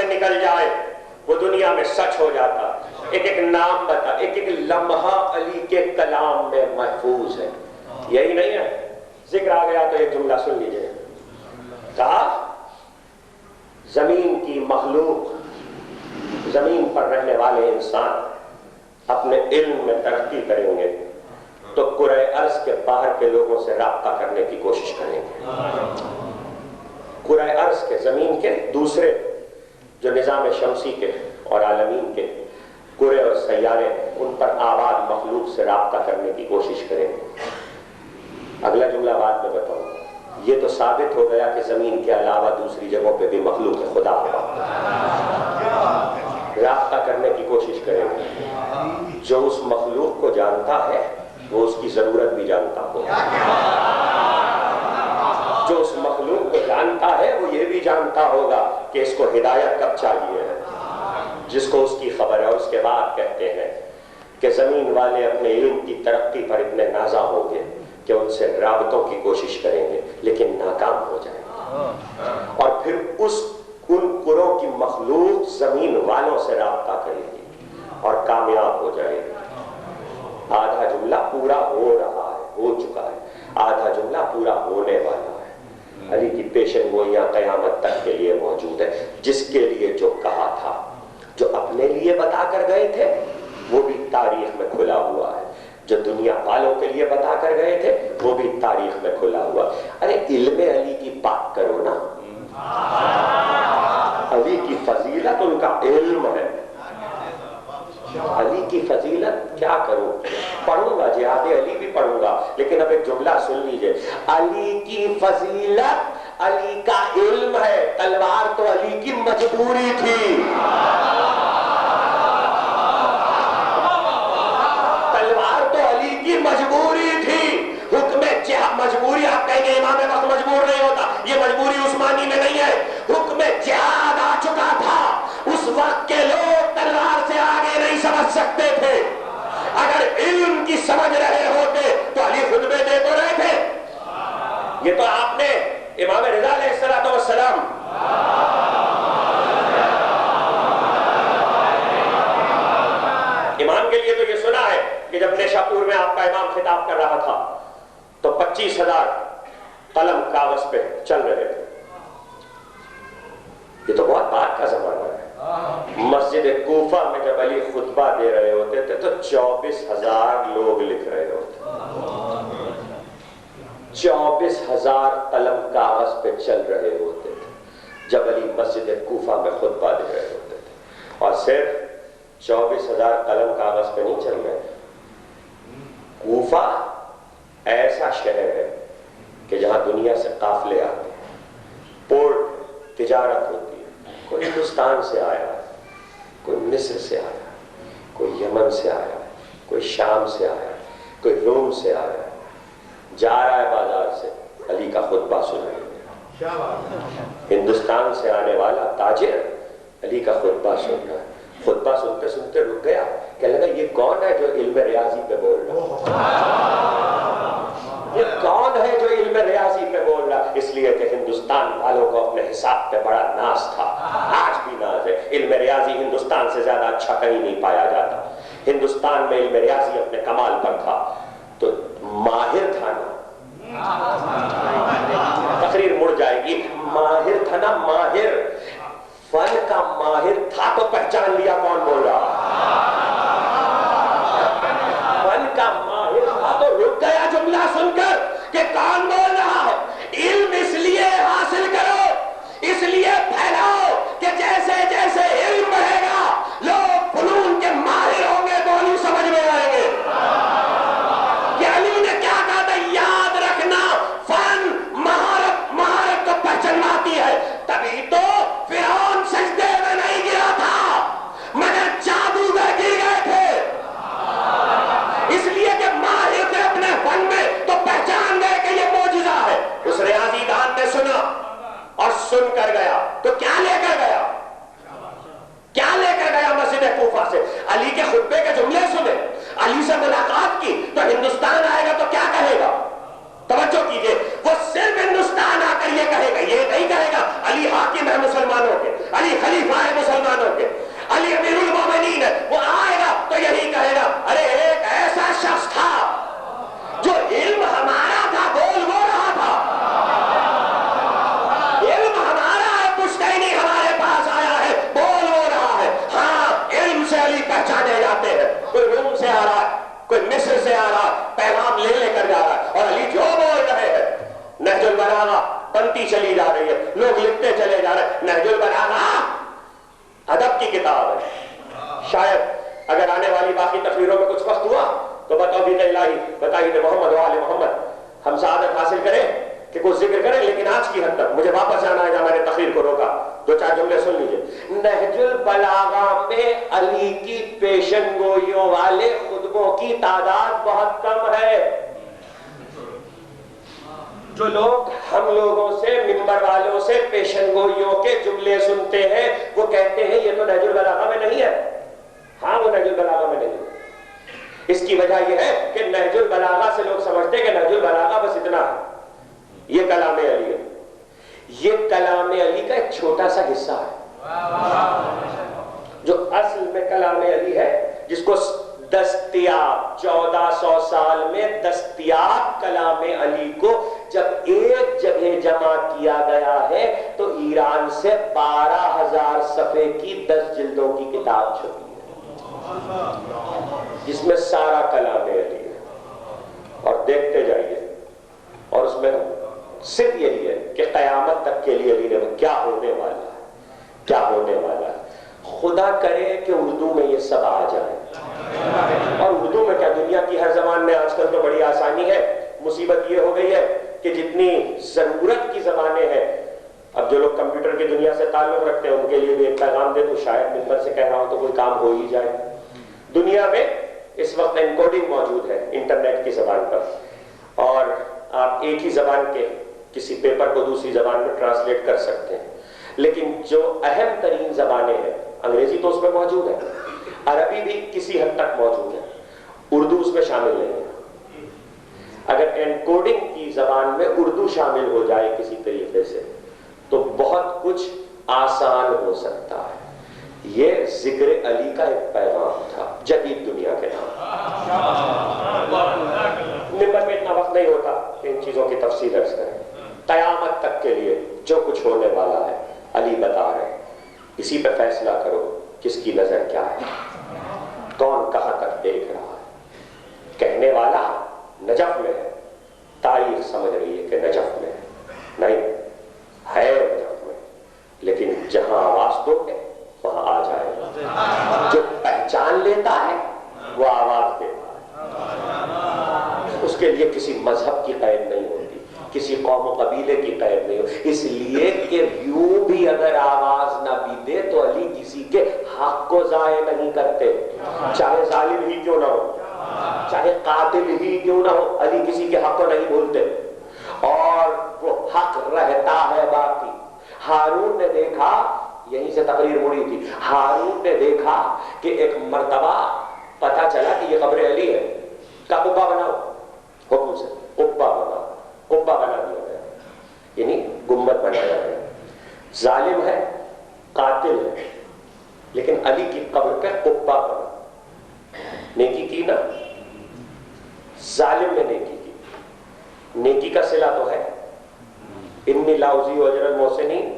S1: نکل جائے وہ دنیا میں سچ ہو جاتا۔ ایک ایک نام بتا، ایک ایک لمحہ علی کے کلام میں محفوظ ہے۔ یہی نہیں ہے، ذکر آ گیا تو ایک جملہ سن لیجئے، کہا زمین کی مخلوق، زمین پر رہنے والے انسان اپنے علم میں ترقی کریں گے تو کرۂ ارض کے باہر کے لوگوں سے رابطہ کرنے کی کوشش کریں گے۔ کرۂ ارض کے، زمین کے دوسرے جو نظام شمسی کے اور عالمین کے کرے اور سیارے ان پر آباد مخلوق سے رابطہ کرنے کی کوشش کریں۔ اگلا جملہ بعد میں بتاؤں، یہ تو ثابت ہو گیا کہ زمین کے علاوہ دوسری جگہوں پہ بھی مخلوق خدا ہوگا، رابطہ کرنے کی کوشش کریں گے۔ جو اس مخلوق کو جانتا ہے وہ اس کی ضرورت بھی جانتا ہوگا، جو اس مخلوق کو جانتا ہے وہ یہ بھی جانتا ہوگا کہ اس کو ہدایت کب چاہیے ہے، جس کو اس کی خبر ہے۔ اور اس کے بعد کہتے ہیں کہ زمین والے اپنے علم کی ترقی پر اتنے نازا ہوں گے کہ ان سے رابطوں کی کوشش کریں گے لیکن ناکام ہو جائیں گے، اور پھر ان کروں کی مخلوق زمین والوں سے رابطہ کرے گی اور کامیاب ہو جائے گی۔ آدھا جملہ پورا ہو رہا ہے، ہو چکا ہے، آدھا جملہ پورا ہونے والا ہے۔ علی کی پیشن گوئیاں قیامت تک کے لیے موجود ہے۔ جس کے لیے جو کہا تھا، جو اپنے لیے بتا کر گئے تھے وہ بھی تاریخ میں کھلا ہوا ہے، جو دنیا والوں کے لیے بتا کر گئے تھے وہ بھی تاریخ میں کھلا ہوا۔ ارے علم علی کی بات کرو نا، علی کی فضیلت ان کا علم ہے. علی کی فضیلت کیا کروں؟ پڑھوں گا جہاد علی بھی پڑھوں گا، لیکن اب ایک جملہ سن لیجئے. علی کی فضیلت علی کا علم ہے، تلوار تو علی کی مجبوری تھی. تلوار تو علی کی مجبوری تھی. حکم جہاد مجبوری، آپ کہیں گے امام وقت مجبور نہیں ہوتا، یہ مجبوری عثمانی میں نہیں ہے. حکم جہاد آ چکا تھا، اس وقت کے لوگ تلوار سے آگے نہیں سمجھ سکتے تھے. اگر علم کی سمجھ رہے ہوتے تو علی خطبے دے تو رہے تھے. یہ تو آپ نے امام رضا علیہ السلام امام کے لیے تو یہ سنا ہے کہ جب نیشاپور میں آپ کا امام خطاب کر رہا تھا تو 25,000 قلم کاغذ پہ چل رہے تھے. یہ تو بہت بات کا زمانہ ہے. مسجد کوفہ میں جب علی خطبہ دے رہے ہوتے تھے تو 24,000 لوگ لکھ رہے ہوتے. 24,000 قلم کاغذ پہ چل رہے ہوتے تھے جب علی مسجد کوفہ میں خطبہ دے رہے ہوتے تھے. اور صرف 24,000 قلم کاغذ پہ نہیں چل رہے. کوفہ ایسا شہر ہے کہ جہاں دنیا سے قافلے آتے ہیں، پورٹ تجارت ہوتی ہے. کوئی ہندوستان سے آیا ہے، کوئی مصر سے آیا ہے، کوئی یمن سے آیا ہے، کوئی شام سے آیا ہے، کوئی روم سے آیا ہے، جا رہا ہے بازار سے علی کا خطبہ سننے. ہندوستان سے آنے والا تاجر علی کا خطبہ سن رہا ہے. خطبہ سنتے سنتے رک گیا، کہنے لگا یہ کون ہے جو علم ریاضی پہ بول رہا ہے؟ یہ کون ہے جو علم ریاضی پہ بول رہا؟ اس لیے کہ ہندوستان والوں کو اپنے حساب پہ بڑا ناز تھا. آج بھی ناز ہے. علم ریاضی ہندوستان سے زیادہ اچھا کہیں نہیں پایا جاتا. ہندوستان میں علم ریاضی اپنے کمال پر تھا تو ماہر تھا نا. تقریر مڑ جائے گی. ماہر تھا نا، ماہر فن کا ماہر تھا تو پہچان لیا کون بول رہا. فن کا ماہر تھا تو رک گیا جملہ سن کر کہ کون بول رہا ہے. علم اس لیے حاصل کرو، اس لیے پھیلاؤ کہ جیسے جیسے علم بڑھے گا لوگ فنون کے ماہر ہوں گے تو علم سمجھ میں آئیں گے. کہ علی نے کیا کہا تھا؟ یاد رکھنا فن مہارت کو پہچانتی ہے. تبھی تو فرعون سجدے میں نہیں گرا تھا مگر جادوگر گر گئے تھے. اس لیے کہ ماہر تھے اپنے فن میں تو پہچان گئے کہ یہ معجزہ ہے. اس ریاضی دان نے سنا اور سن کر گیا تو کیا لے کر گیا؟ کیا لے کر گیا مسجد کوفہ سے؟ علی کے خطبے کے جملے سنے، علی سے ملاقات کی. تو ہندوستان آئے گا تو کیا کہے گا؟ توجہ کیجئے، وہ صرف ہندوستان آ کر یہ کہے گا، یہ نہیں کہے گا علی حاکم ہے مسلمانوں کے، علی خلیفہ ہے مسلمانوں کے، علی امیر المومنین ہے. وہ آئے گا تو یہی کہے گا ارے ایک ایسا شخص تھا جو علم ہمارا تھا بول وہ رہا تھا. علم ہمارا ہے پشتینی ہمارے پاس آیا ہے بول وہ رہا ہے. ہاں علم سے علی پہچانے جاتے ہیں. کوئی روم سے آ رہا ہے، کوئی مصر سے آ رہا ہے، پیغام لے کر جا رہا ہے اور علی جو بول رہے ہیں. نہج البلاغہ بنتی چلی جا رہی ہے، لوگ لکھتے چلے جا رہے ہیں. نہج البلاغہ ادب کی کتاب ہے. شاید اگر آنے والی باقی تقریروں میں کچھ وقت ہوا تو بتوفیق الہی بتائیے محمد و آل محمد ہم سعادت حاصل کریں کہ کچھ ذکر کریں. لیکن آج کی حد تک مجھے واپس جانا ہے جہاں میں نے تقریر کو روکا. دو چار جملے سن لیجئے. نہج البلاغہ میں علی کی پیشن گوئیوں والے خطبوں کی تعداد بہت کم ہے. جو لوگ ہم لوگوں سے ممبر والوں سے پیشن گوئیوں کے جملے سنتے ہیں وہ کہتے ہیں یہ تو نہج البلاغہ میں نہیں ہے. ہاں وہ نہج البلاغہ میں نہیں ہے. اس کی وجہ یہ ہے کہ نہج البلاغہ سے لوگ سمجھتے ہیں کہ نہج البلاغہ بس اتنا ہے، یہ کلام علی ہے. یہ کلام علی کا ایک چھوٹا سا حصہ ہے. جو اصل میں کلام علی ہے، جس کو دستیاب 1400 سال میں دستیاب کلام علی کو جب ایک جگہ جمع کیا گیا ہے تو ایران سے 12,000 صفحے کی 10 جلدوں کی کتاب چھپی ہے جس میں سارا کلام علی ہے. اور دیکھتے جائیے اور اس میں صرف یہی ہے کہ قیامت تک کے لیے علی نے کیا ہونے والا ہے، کیا خدا کرے کہ اردو میں یہ سب آ جائے. اور اردو میں کیا، دنیا کی ہر زبان میں آج کل تو بڑی آسانی ہے. مصیبت یہ ہو گئی ہے کہ جتنی ضرورت کی زبانیں ہیں، اب جو لوگ کمپیوٹر کی دنیا سے تعلق رکھتے ہیں ان کے لیے بھی ایک پیغام دے تو شاید ممبر سے کہہ رہا ہوں تو کوئی کام ہو ہی جائے. دنیا میں اس وقت انکوڈنگ موجود ہے انٹرنیٹ کی زبان پر، اور آپ ایک ہی زبان کے کسی پیپر کو دوسری زبان میں ٹرانسلیٹ کر سکتے ہیں. لیکن جو اہم ترین زبانیں ہیں، انگریزی تو اس میں موجود ہے، عربی بھی کسی حد تک موجود ہے، اردو اس میں شامل نہیں ہے. اگر انکوڈنگ کی زبان میں اردو شامل ہو جائے کسی طریقے سے تو بہت کچھ آسان ہو سکتا ہے. یہ ذکر علی کا ایک پیغام تھا جدید دنیا کے نام. ممبر میں اتنا وقت نہیں ہوتا کہ ان چیزوں کی تفصیل عرض کریں. قیامت تک کے لیے جو کچھ ہونے والا ہے علی بتا رہے ہیں، اسی پہ فیصلہ کرو کس کی نظر کیا ہے، کون کہاں تک دیکھ رہا ہے. کہنے والا نجف میں ہے، تاریخ سمجھ رہی ہے کہ نجف میں ہے، نہیں ہے نجف میں، لیکن جہاں آواز دو گے وہاں آ جائے گا. جو پہچان لیتا ہے وہ آواز دیتا ہے. اس کے لیے کسی مذہب کی قید نہیں ہوتی، کسی قوم و قبیلے کی قید نہیں ہوتی. اس لیے کہ یوں بھی اگر آواز نہ بھی دے تو علی کسی کے حق کو ضائع نہیں کرتے، چاہے ظالم ہی کیوں نہ ہو، چاہے قاتل ہی کیوں نہ ہو، علی کسی کے حق کو نہیں بھولتے، اور وہ حق رہتا ہے باقی. ہارون نے دیکھا، یہیں سے تقریر مڑی تھی، ہارون نے دیکھا کہ ایک مرتبہ پتا چلا کہ یہ قبر علی ہے، کا قبہ بناؤ، حکم سے قبہ بناؤ، قبہ بنا دیا گیا، یعنی گنبد بنایا گیا. ظالم ہے، قاتل ہے، لیکن علی کی قبر پہ قبہ بنا. نیکی کی نا، ظالم نے نیکی کی. نیکی کا صلہ تو ہے، انی لا اضیع اجر المحسنین،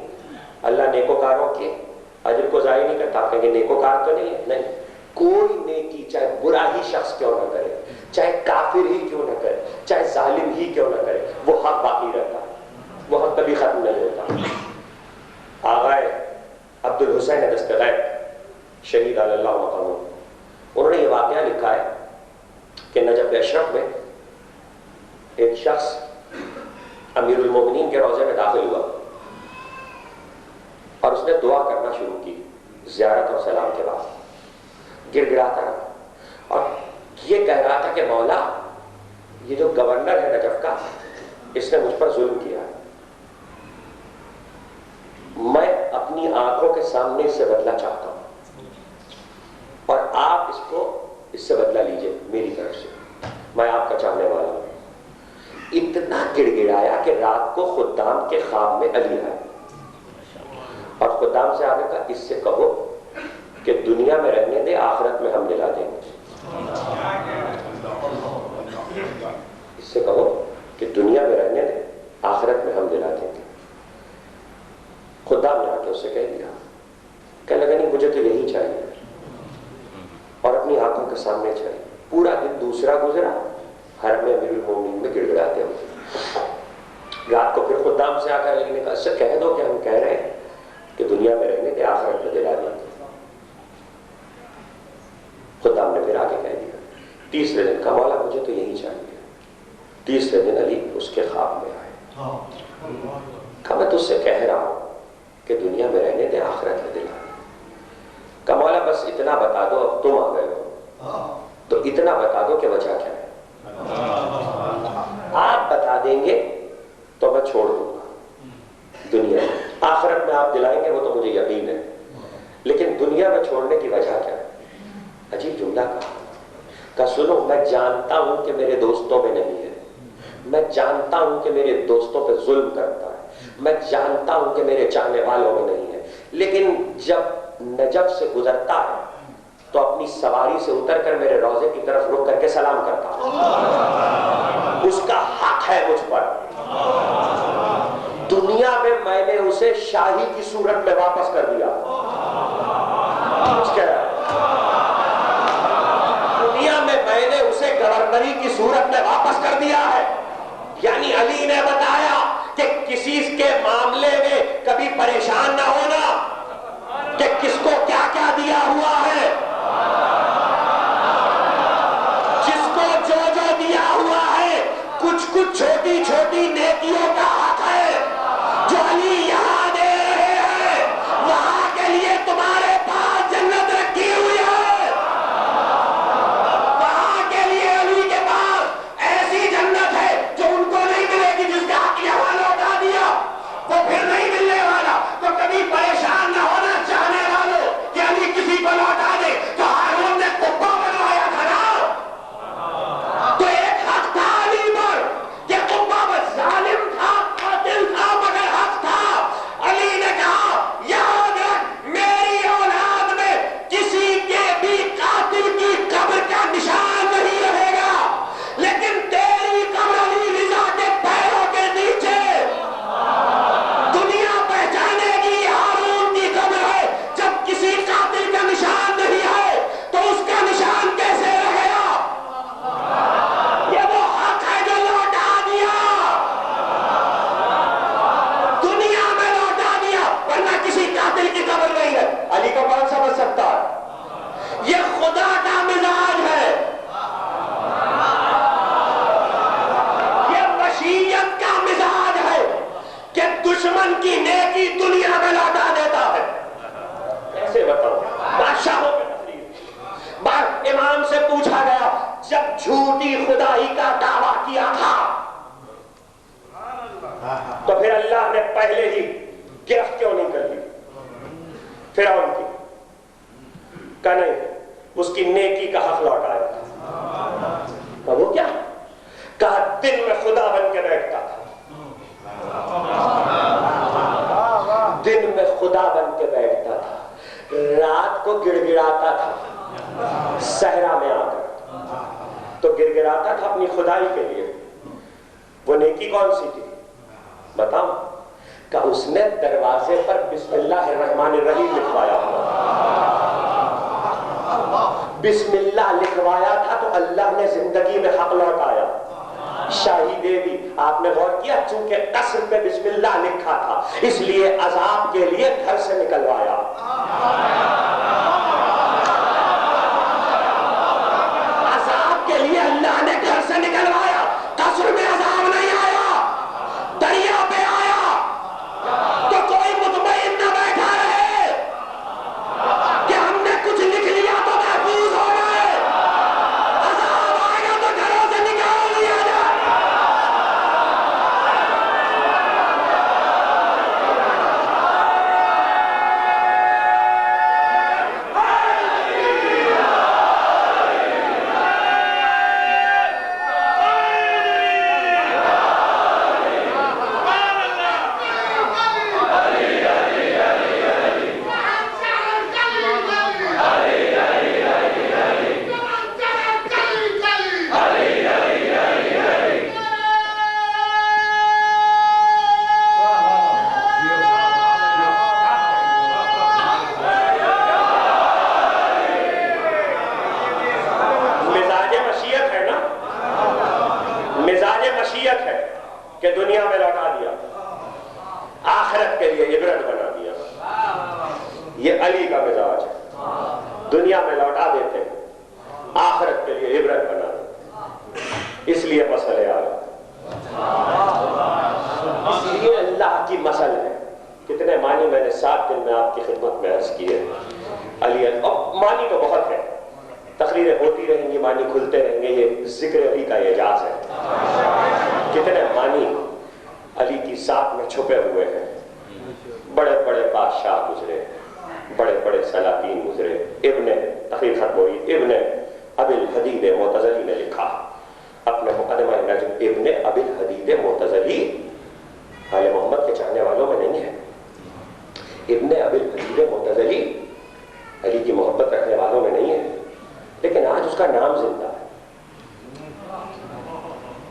S1: اللہ نیکوکاروں کے اجر کو ضائع نہیں کرتا. آپ کہیں گے نیکوکار تو نہیں ہے، نہیں. کوئی نیکی چاہے برا ہی شخص کیوں نہ کرے، چاہے کافر ہی کیوں نہ کرے، چاہے ظالم ہی کیوں نہ کرے، وہ حق باقی رہتا ہے، وہ حق کبھی ختم نہیں ہوتا. آغائے عبد الحسین دستغیب شہید علی اللہ مقامہ، انہوں نے یہ واقعہ لکھا ہے کہ نجف اشرف میں ایک شخص امیر المومنین کے روضے میں داخل ہوا اور اس نے دعا کرنا شروع کی زیارت اور سلام کے بعد. گر گڑاتا رہا اور یہ کہہ رہا تھا کہ مولا، یہ جو گورنر ہے نجف کا، اس نے مجھ پر ظلم کیا ہے، میں اپنی آنکھوں کے سامنے اس سے بدلہ چاہتا ہوں، اور آپ اس سے بدلہ لیجئے میری طرف سے، میں آپ کا چاہنے والا ہوں. اتنا گڑ گڑایا کہ رات کو خدام کے خواب میں علی آئے اور خدام سے آگے کہا اس سے کہو کہ دنیا میں رہنے دے، آخرت میں ہم دلا دیں گے. اس سے کہو کہ دنیا میں رہنے دے، آخرت میں ہم دلا دیں گے. خدام نے آ کے اس سے کہہ دیا، کہنے لگا نہیں مجھے تو یہی چاہیے، اور اپنی آنکھوں کے سامنے چاہیے. پورا دن دوسرا گزرا حرم امیر المومنین میں گڑ گڑاتے ہوئے. رات کو پھر خدام سے آ کر علی نے کہا اس سے کہہ دو کہ ہم کہہ رہے ہیں کہ دنیا میں رہنے کے آخرت میں دلا دیں گے. خدام نے پھر آگے کہہ دیا. تیسرے دن کہا مولا مجھے تو یہی چاہیے. تیسرے دن علی اس کے خواب میں آئے، کہا میں تجھ سے کہہ رہا ہوں کہ دنیا میں رہنے دے، آخرت میں دلا دیں. کہا مولا بس اتنا بتا دو، اب تم آ گئے ہو تو اتنا بتا دو کہ وجہ کیا ہے. آپ بتا دیں گے تو میں چھوڑ دوں گا دنیا میں، آخرت میں آپ دلائیں گے وہ تو مجھے یقین ہے، لیکن دنیا میں چھوڑنے کی وجہ کیا ہے. عجیب جملہ کہا سنو، میں جانتا ہوں کہ میرے دوستوں میں نہیں ہے، میں جانتا ہوں کہ میرے دوستوں پہ ظلم کرتا ہے، میں جانتا ہوں کہ میرے چاہنے والوں میں نہیں ہے، لیکن جب نجف سے گزرتا ہے تو اپنی سواری سے اتر کر میرے روضے کی طرف رک کر کے سلام کرتا ہے. اس کا حق ہے مجھ پر. دنیا میں نے اسے شاہی کی صورت میں واپس کر دیا. دنیا میں نے اسے گورنری کی صورت میں واپس کر دیا ہے. یعنی علی نے بتایا کہ کسی کے معاملے میں کبھی پریشان نہ ہونا کہ کس کو کیا کیا دیا چھوٹی چھوٹی نیکیوں کا حق ہے جو علی یہاں دے رہے ہیں، وہاں کے لیے تمہارے پاس جنت رکھی ہوئی ہے، وہاں کے لیے علی کے پاس ایسی جنت ہے جو ان کو نہیں ملے گی۔ جس کا حق یہاں لوٹا دیا وہ پھر نہیں ملنے والا۔ تو کبھی پریشان نہ ہونا چاہنے والوں کہ علی کسی کو لوٹا دے، تو ہارون نے قبہ بنوایا تھا نا، تو ایک حق تھا علی پر کہ قبہ بس ظالم تھا، قاتل تھا، مگر حق تھا۔ علی نے کہا یاد رکھ میری اولاد میں کسی کے بھی قاتل کی قبر کا نشان نہیں رہے گا، لیکن تیری قبر علی رضا کے پیروں کے نیچے دنیا پہچانے گی ہارون کی قبر ہے۔ جب کسی قاتل کا نشان نہیں ہے تو اس کا نشان کیسے رہ گیا؟ یہ وہ حق ہے جو لوٹا دیا، دنیا میں لوٹا دیا، ورنہ کسی قاتل کی قبر نہیں ہے۔ علی کو کون سمجھ سکتا ہے؟ یہ خدا کا مزاج ہے، یہ مشیت کا مزاج ہے کہ دشمن کی نیکی دنیا میں لوٹا دیتا ہے۔ کیسے بتاؤں؟ بادشاہوں کی تقریر، امام سے پوچھا گیا جب جھوٹی خدائی کا دعویٰ کیا تھا تو پھر اللہ نے پہلے ہی گرفت کیوں نہیں کر لی فرعون کی؟ کہا نہیں، اس کی نیکی کا حق لوٹایا۔ کہا وہ کیا؟ کہا دن میں خدا بن کے بیٹھتا تھا، دن میں خدا بن کے بیٹھتا تھا، رات کو گڑ گڑاتا تھا صحرا میں آ کر، تو گڑ گڑاتا تھا اپنی خدائی کے لیے۔ وہ نیکی کون سی تھی بتاؤ؟ کہ اس نے دروازے پر بسم اللہ الرحمن الرحیم لکھوایا تھا، بسم اللہ لکھوایا تھا تو اللہ نے زندگی میں حق لوٹایا، شاہی دے دی۔ آپ نے غور کیا؟ چونکہ قصر پہ بسم اللہ لکھا تھا اس لیے عذاب کے لیے گھر سے نکلوایا۔ عذاب کے لیے اللہ نے گھر سے نکلوایا، قصر میں عذاب نہیں آیا، دریا پہ آیا۔ تو کوئی مطمئن نہ بیٹھا رہے کہ ہم نے کچھ لکھ لیا تو محفوظ ہو گئے، عذاب آئے گا تو گھروں سے نکال لیا جائے۔ کہ دنیا میں لوٹا دیا، آخرت کے لیے عبرت بنا دیا۔ یہ علی کا مزاج ہے، دنیا میں لوٹا دیتے ہیں، آخرت کے لیے عبرت بنا دیتے، اس لیے مسئلے آ رہے، اس لیے اللہ کی مسئل ہے۔ کتنے معنی میں نے 7 دن میں آپ کی خدمت میں عرض کیے علی، اب معنی تو بہت ہے، تقریریں ہوتی رہیں گی، معنی کھلتے رہیں گے، یہ ذکر علی کا اعجاز ہے۔ کتنے معنی علی کی ذات میں چھپے ہوئے ہیں۔ بڑے بڑے بادشاہ گزرے، بڑے بڑے سلاطین گزرے۔ ابن تقریر ختم ہوئی، ابن ابی الحدید معتزلی نے لکھا اپنے مقدمہ نجم، ابن ابی الحدید معتزلی آل محمد کے چاہنے والوں میں نہیں ہے۔ ابن ابی الحدید معتزلی علی کی محبت رکھنے والوں میں نہیں ہے، لیکن آج اس کا نام زندہ ہے،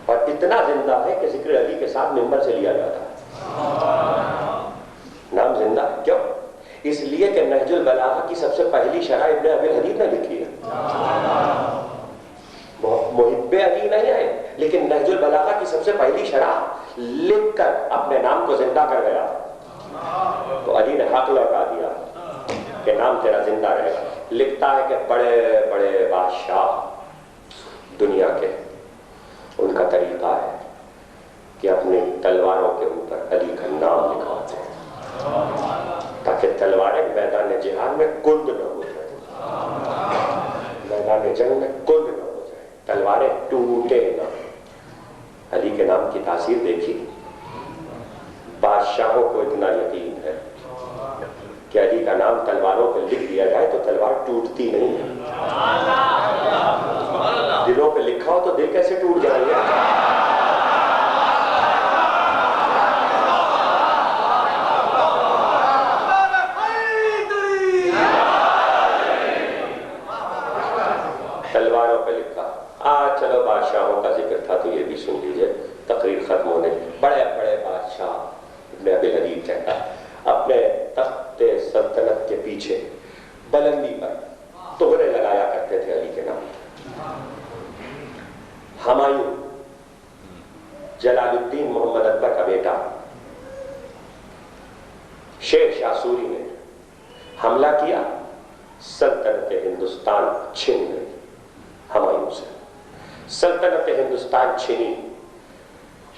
S1: اور اتنا زندہ ہے کہ ذکر علی کے ساتھ منبر سے لیا جاتا ہے۔ نام زندہ ہے، کیوں؟ اس لیے کہ نہج البلاغہ کی سب سے پہلی شرح ابن ابی الحدید نے لکھی ہے۔ محب علی نہیں ہے، لیکن نہج البلاغہ کی سب سے پہلی شرح لکھ کر اپنے نام کو زندہ کر گیا، تو علی نے حق لوٹا دیا کہ نام تیرا زندہ رہے گا۔ لکھتا ہے کہ بڑے بڑے بادشاہ دنیا کے، ان کا طریقہ ہے ان تلواروں کے اوپر علی کا نام لکھواتے ہیں تاکہ تلواریں میدان جہاد میں کند نہ ہو جائے، میدان جنگ میں کند نہ ہو جائے، تلواریں ٹوٹے نہ۔ علی کے نام کی تاثیر دیکھی، بادشاہوں کو اتنا یقین ہے کہ علی کا نام تلواروں پہ لکھ دیا جائے تو تلوار ٹوٹتی نہیں ہے۔ دلوں پہ لکھا ہو تو دل کیسے ٹوٹ جائیں گے؟ تلواروں پہ لکھا۔ آج چلو بادشاہوں کا ذکر تھا تو یہ بھی سن لیجئے، تقریر ختم ہونے، بڑے بڑے بادشاہ ابن ابی الحدید کہتا اپنے تخت سلطنت کے پیچھے بلندی پر تغرے لگایا کرتے تھے علی کے نام۔ ہمایوں جلال الدین محمد اکبر کا بیٹا شیر شاہ سوری نے حملہ کیا، سلطنت ہندوستان چھن گئی ہمایوں سے۔ سلطنت ہندوستان چھنی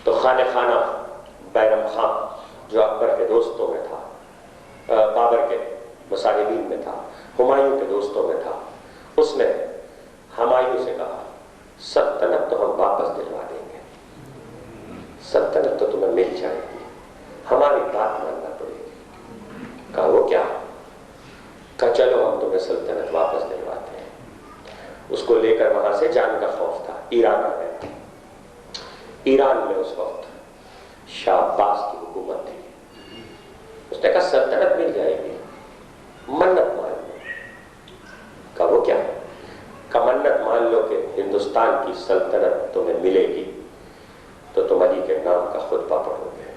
S1: تو خانہ خانہ بیرم خان جو اکبر کے دوستوں میں تھا، بابر کے مصاحبین میں تھا، ہمایوں کے دوستوں میں تھا، اس نے ہمایوں سے کہا سلطنت تو ہم واپس دلوا دیں گے، سلطنت تو تمہیں مل جائے گی، ہماری بات ماننا پڑے گی۔ کہا وہ کیا؟ کہا چلو ہم تمہیں سلطنت واپس دلواتے ہیں۔ اس کو لے کر وہاں سے جان کا خوف تھا، ایران آ گئے۔ ایران میں اس وقت شاہ عباس کی حکومت تھی۔ اس نے کہا سلطنت مل جائے گی، منت مان لو۔ کہا وہ کیا؟ کہا منت مان لو کہ ہندوستان کی سلطنت تمہیں ملے گی تو تم علی کے نام کا خطبہ پڑھو گے،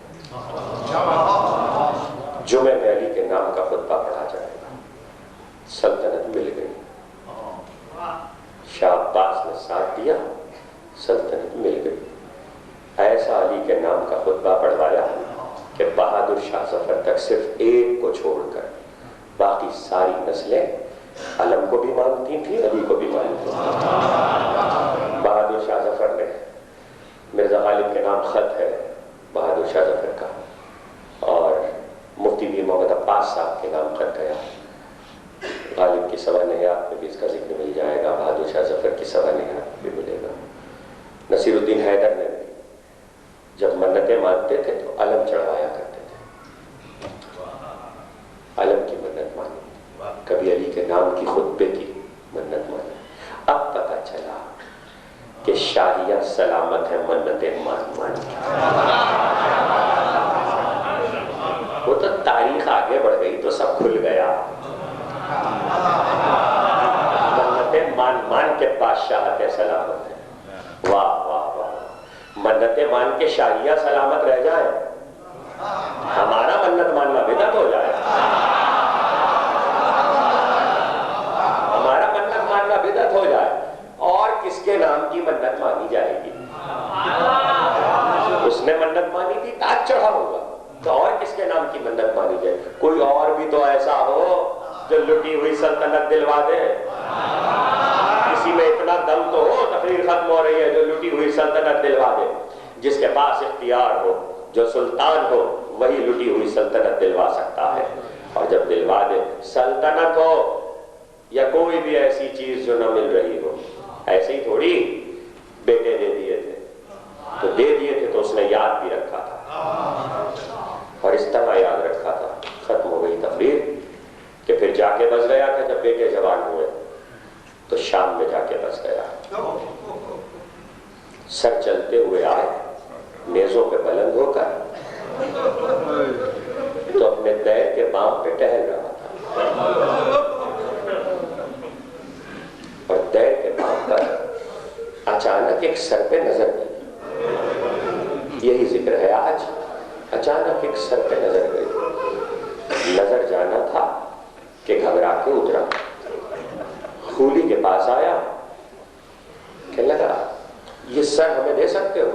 S1: جمعے میں علی کے نام کا خطبہ پڑھا جائے گا۔ سلطنت مل گئی، شاہ عباس نے ساتھ دیا، سلطنت مل گئی۔ ایسا علی کے نام کا خطبہ پڑھوایا کہ بہادر شاہ ظفر تک صرف ایک کو چھوڑ کر باقی ساری نسلیں علم کو بھی مانتی تھیں، علی کو بھی مانتی تھیں۔ بہادر شاہ ظفر نے، مرزا غالب کے نام خط ہے بہادر شاہ ظفر کا، اور مفتی میر محمد عباس صاحب کے نام خط گیا۔ غالب کی سوانحیات میں بھی اس کا ذکر مل جائے گا، بہادر شاہ ظفر کی سوانحیات بھی ملے گا۔ نصیر الدین حیدر نے جب منتیں مانتے تھے تو علم چڑھوایا کرتے تھے، علم کی منت مانی، کبھی علی کے نام کی خطبے کی منت مانی۔ اب پتہ چلا کہ شاہیہ سلامت ہے منتیں مان مان کی۔ وہ تو تاریخ آگے بڑھ گئی تو سب کھل گیا۔ منتیں مان مان کے بادشاہت سلامت ہے۔ واہ واہ واہ، منتیں مان کے شاہیہ سلامت رہ جائیں، ہمارا منت ماننا بدعت ہو جائے، ہمارا منت ماننا بدعت ہو جائے، اور کس کے نام کی منت مانی جائے گی؟ اس نے منت مانی تھی تاج چڑھا ہوگا، تو اور کس کے نام کی منت مانی جائے؟ کوئی اور بھی تو ایسا ہو جو لٹی ہوئی سلطنت دلوا دے، کسی میں اتنا دم تو ہو، تقریر ختم ہو رہی ہے، جو لٹی ہوئی سلطنت دلوا دے۔ جس کے پاس اختیار ہو، جو سلطان ہو، وہی لٹی ہوئی سلطنت دلوا سکتا ہے، اور جب دلوا دے، سلطنت ہو یا کوئی بھی ایسی چیز جو نہ مل رہی ہو، ایسے ہی تھوڑی بیٹے دے دیے تھے تو دے دیے تھے تو اس نے یاد بھی رکھا تھا، اور اس طرح یاد رکھا تھا۔ ختم ہو گئی تقریر کہ پھر جا کے بس گیا کہ جب بیٹے جوان ہوئے تو شام میں جا کے بس گیا۔ سر چلتے ہوئے آئے نیزوں پہ بلند ہو کر، تو اپنے دیر کے بام پہ ٹہل رہا تھا، اور دیر کے بام پر اچانک ایک سر پہ نظر گئی۔ یہی ذکر ہے آج، اچانک ایک سر پہ نظر گئی۔ نظر جانا تھا کہ گھبرا کے اترا، خولی کے پاس آیا، کہنے لگا یہ سر ہمیں دے سکتے ہو؟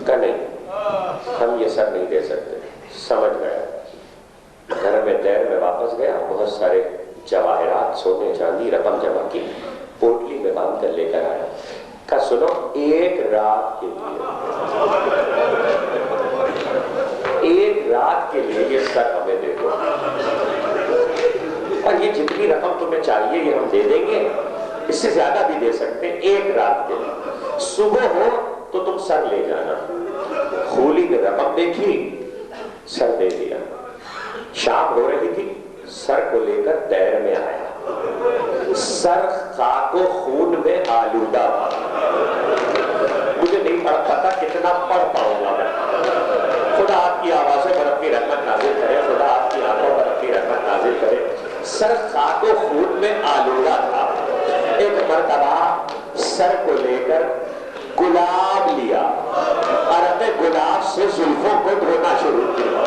S1: کہا نہیں، ہم یہ سر نہیں دے سکتے۔ سمجھ گیا، گھر میں دیر میں واپس گیا، بہت سارے جواہرات، سونے چاندی، رقم جمع کی، پوٹلی میں باندھ کر لے کر آیا۔ کہا سنو، ایک رات کے لیے ایک رات کے لیے یہ سر ہمیں دے دو، اور یہ جتنی رقم تمہیں چاہیے یہ ہم دے دیں گے، اس سے زیادہ بھی دے سکتے ہیں، ایک رات کے لیے۔ صبح ہو تو تم سر لے جانا۔ خولی نے رقم دیکھی، سر دے دیا۔ شام ہو رہی تھی، سر کو لے کر دیر میں آیا، سر خاک و خون میں آلودہ تھا۔ مجھے نہیں پتا کتنا پڑھ پاؤں گا میں۔ خدا آپ کی آوازوں پر اپنی رحمت نازل کرے، خدا آپ کی آنکھوں پر اپنی رحمت نازل کرے۔ سر خاک و خون میں آلودہ تھا۔ ایک مرتبہ سر کو لے کر گلاب لیا، عرق گلاب سے زلفوں کو دھونا شروع کیا۔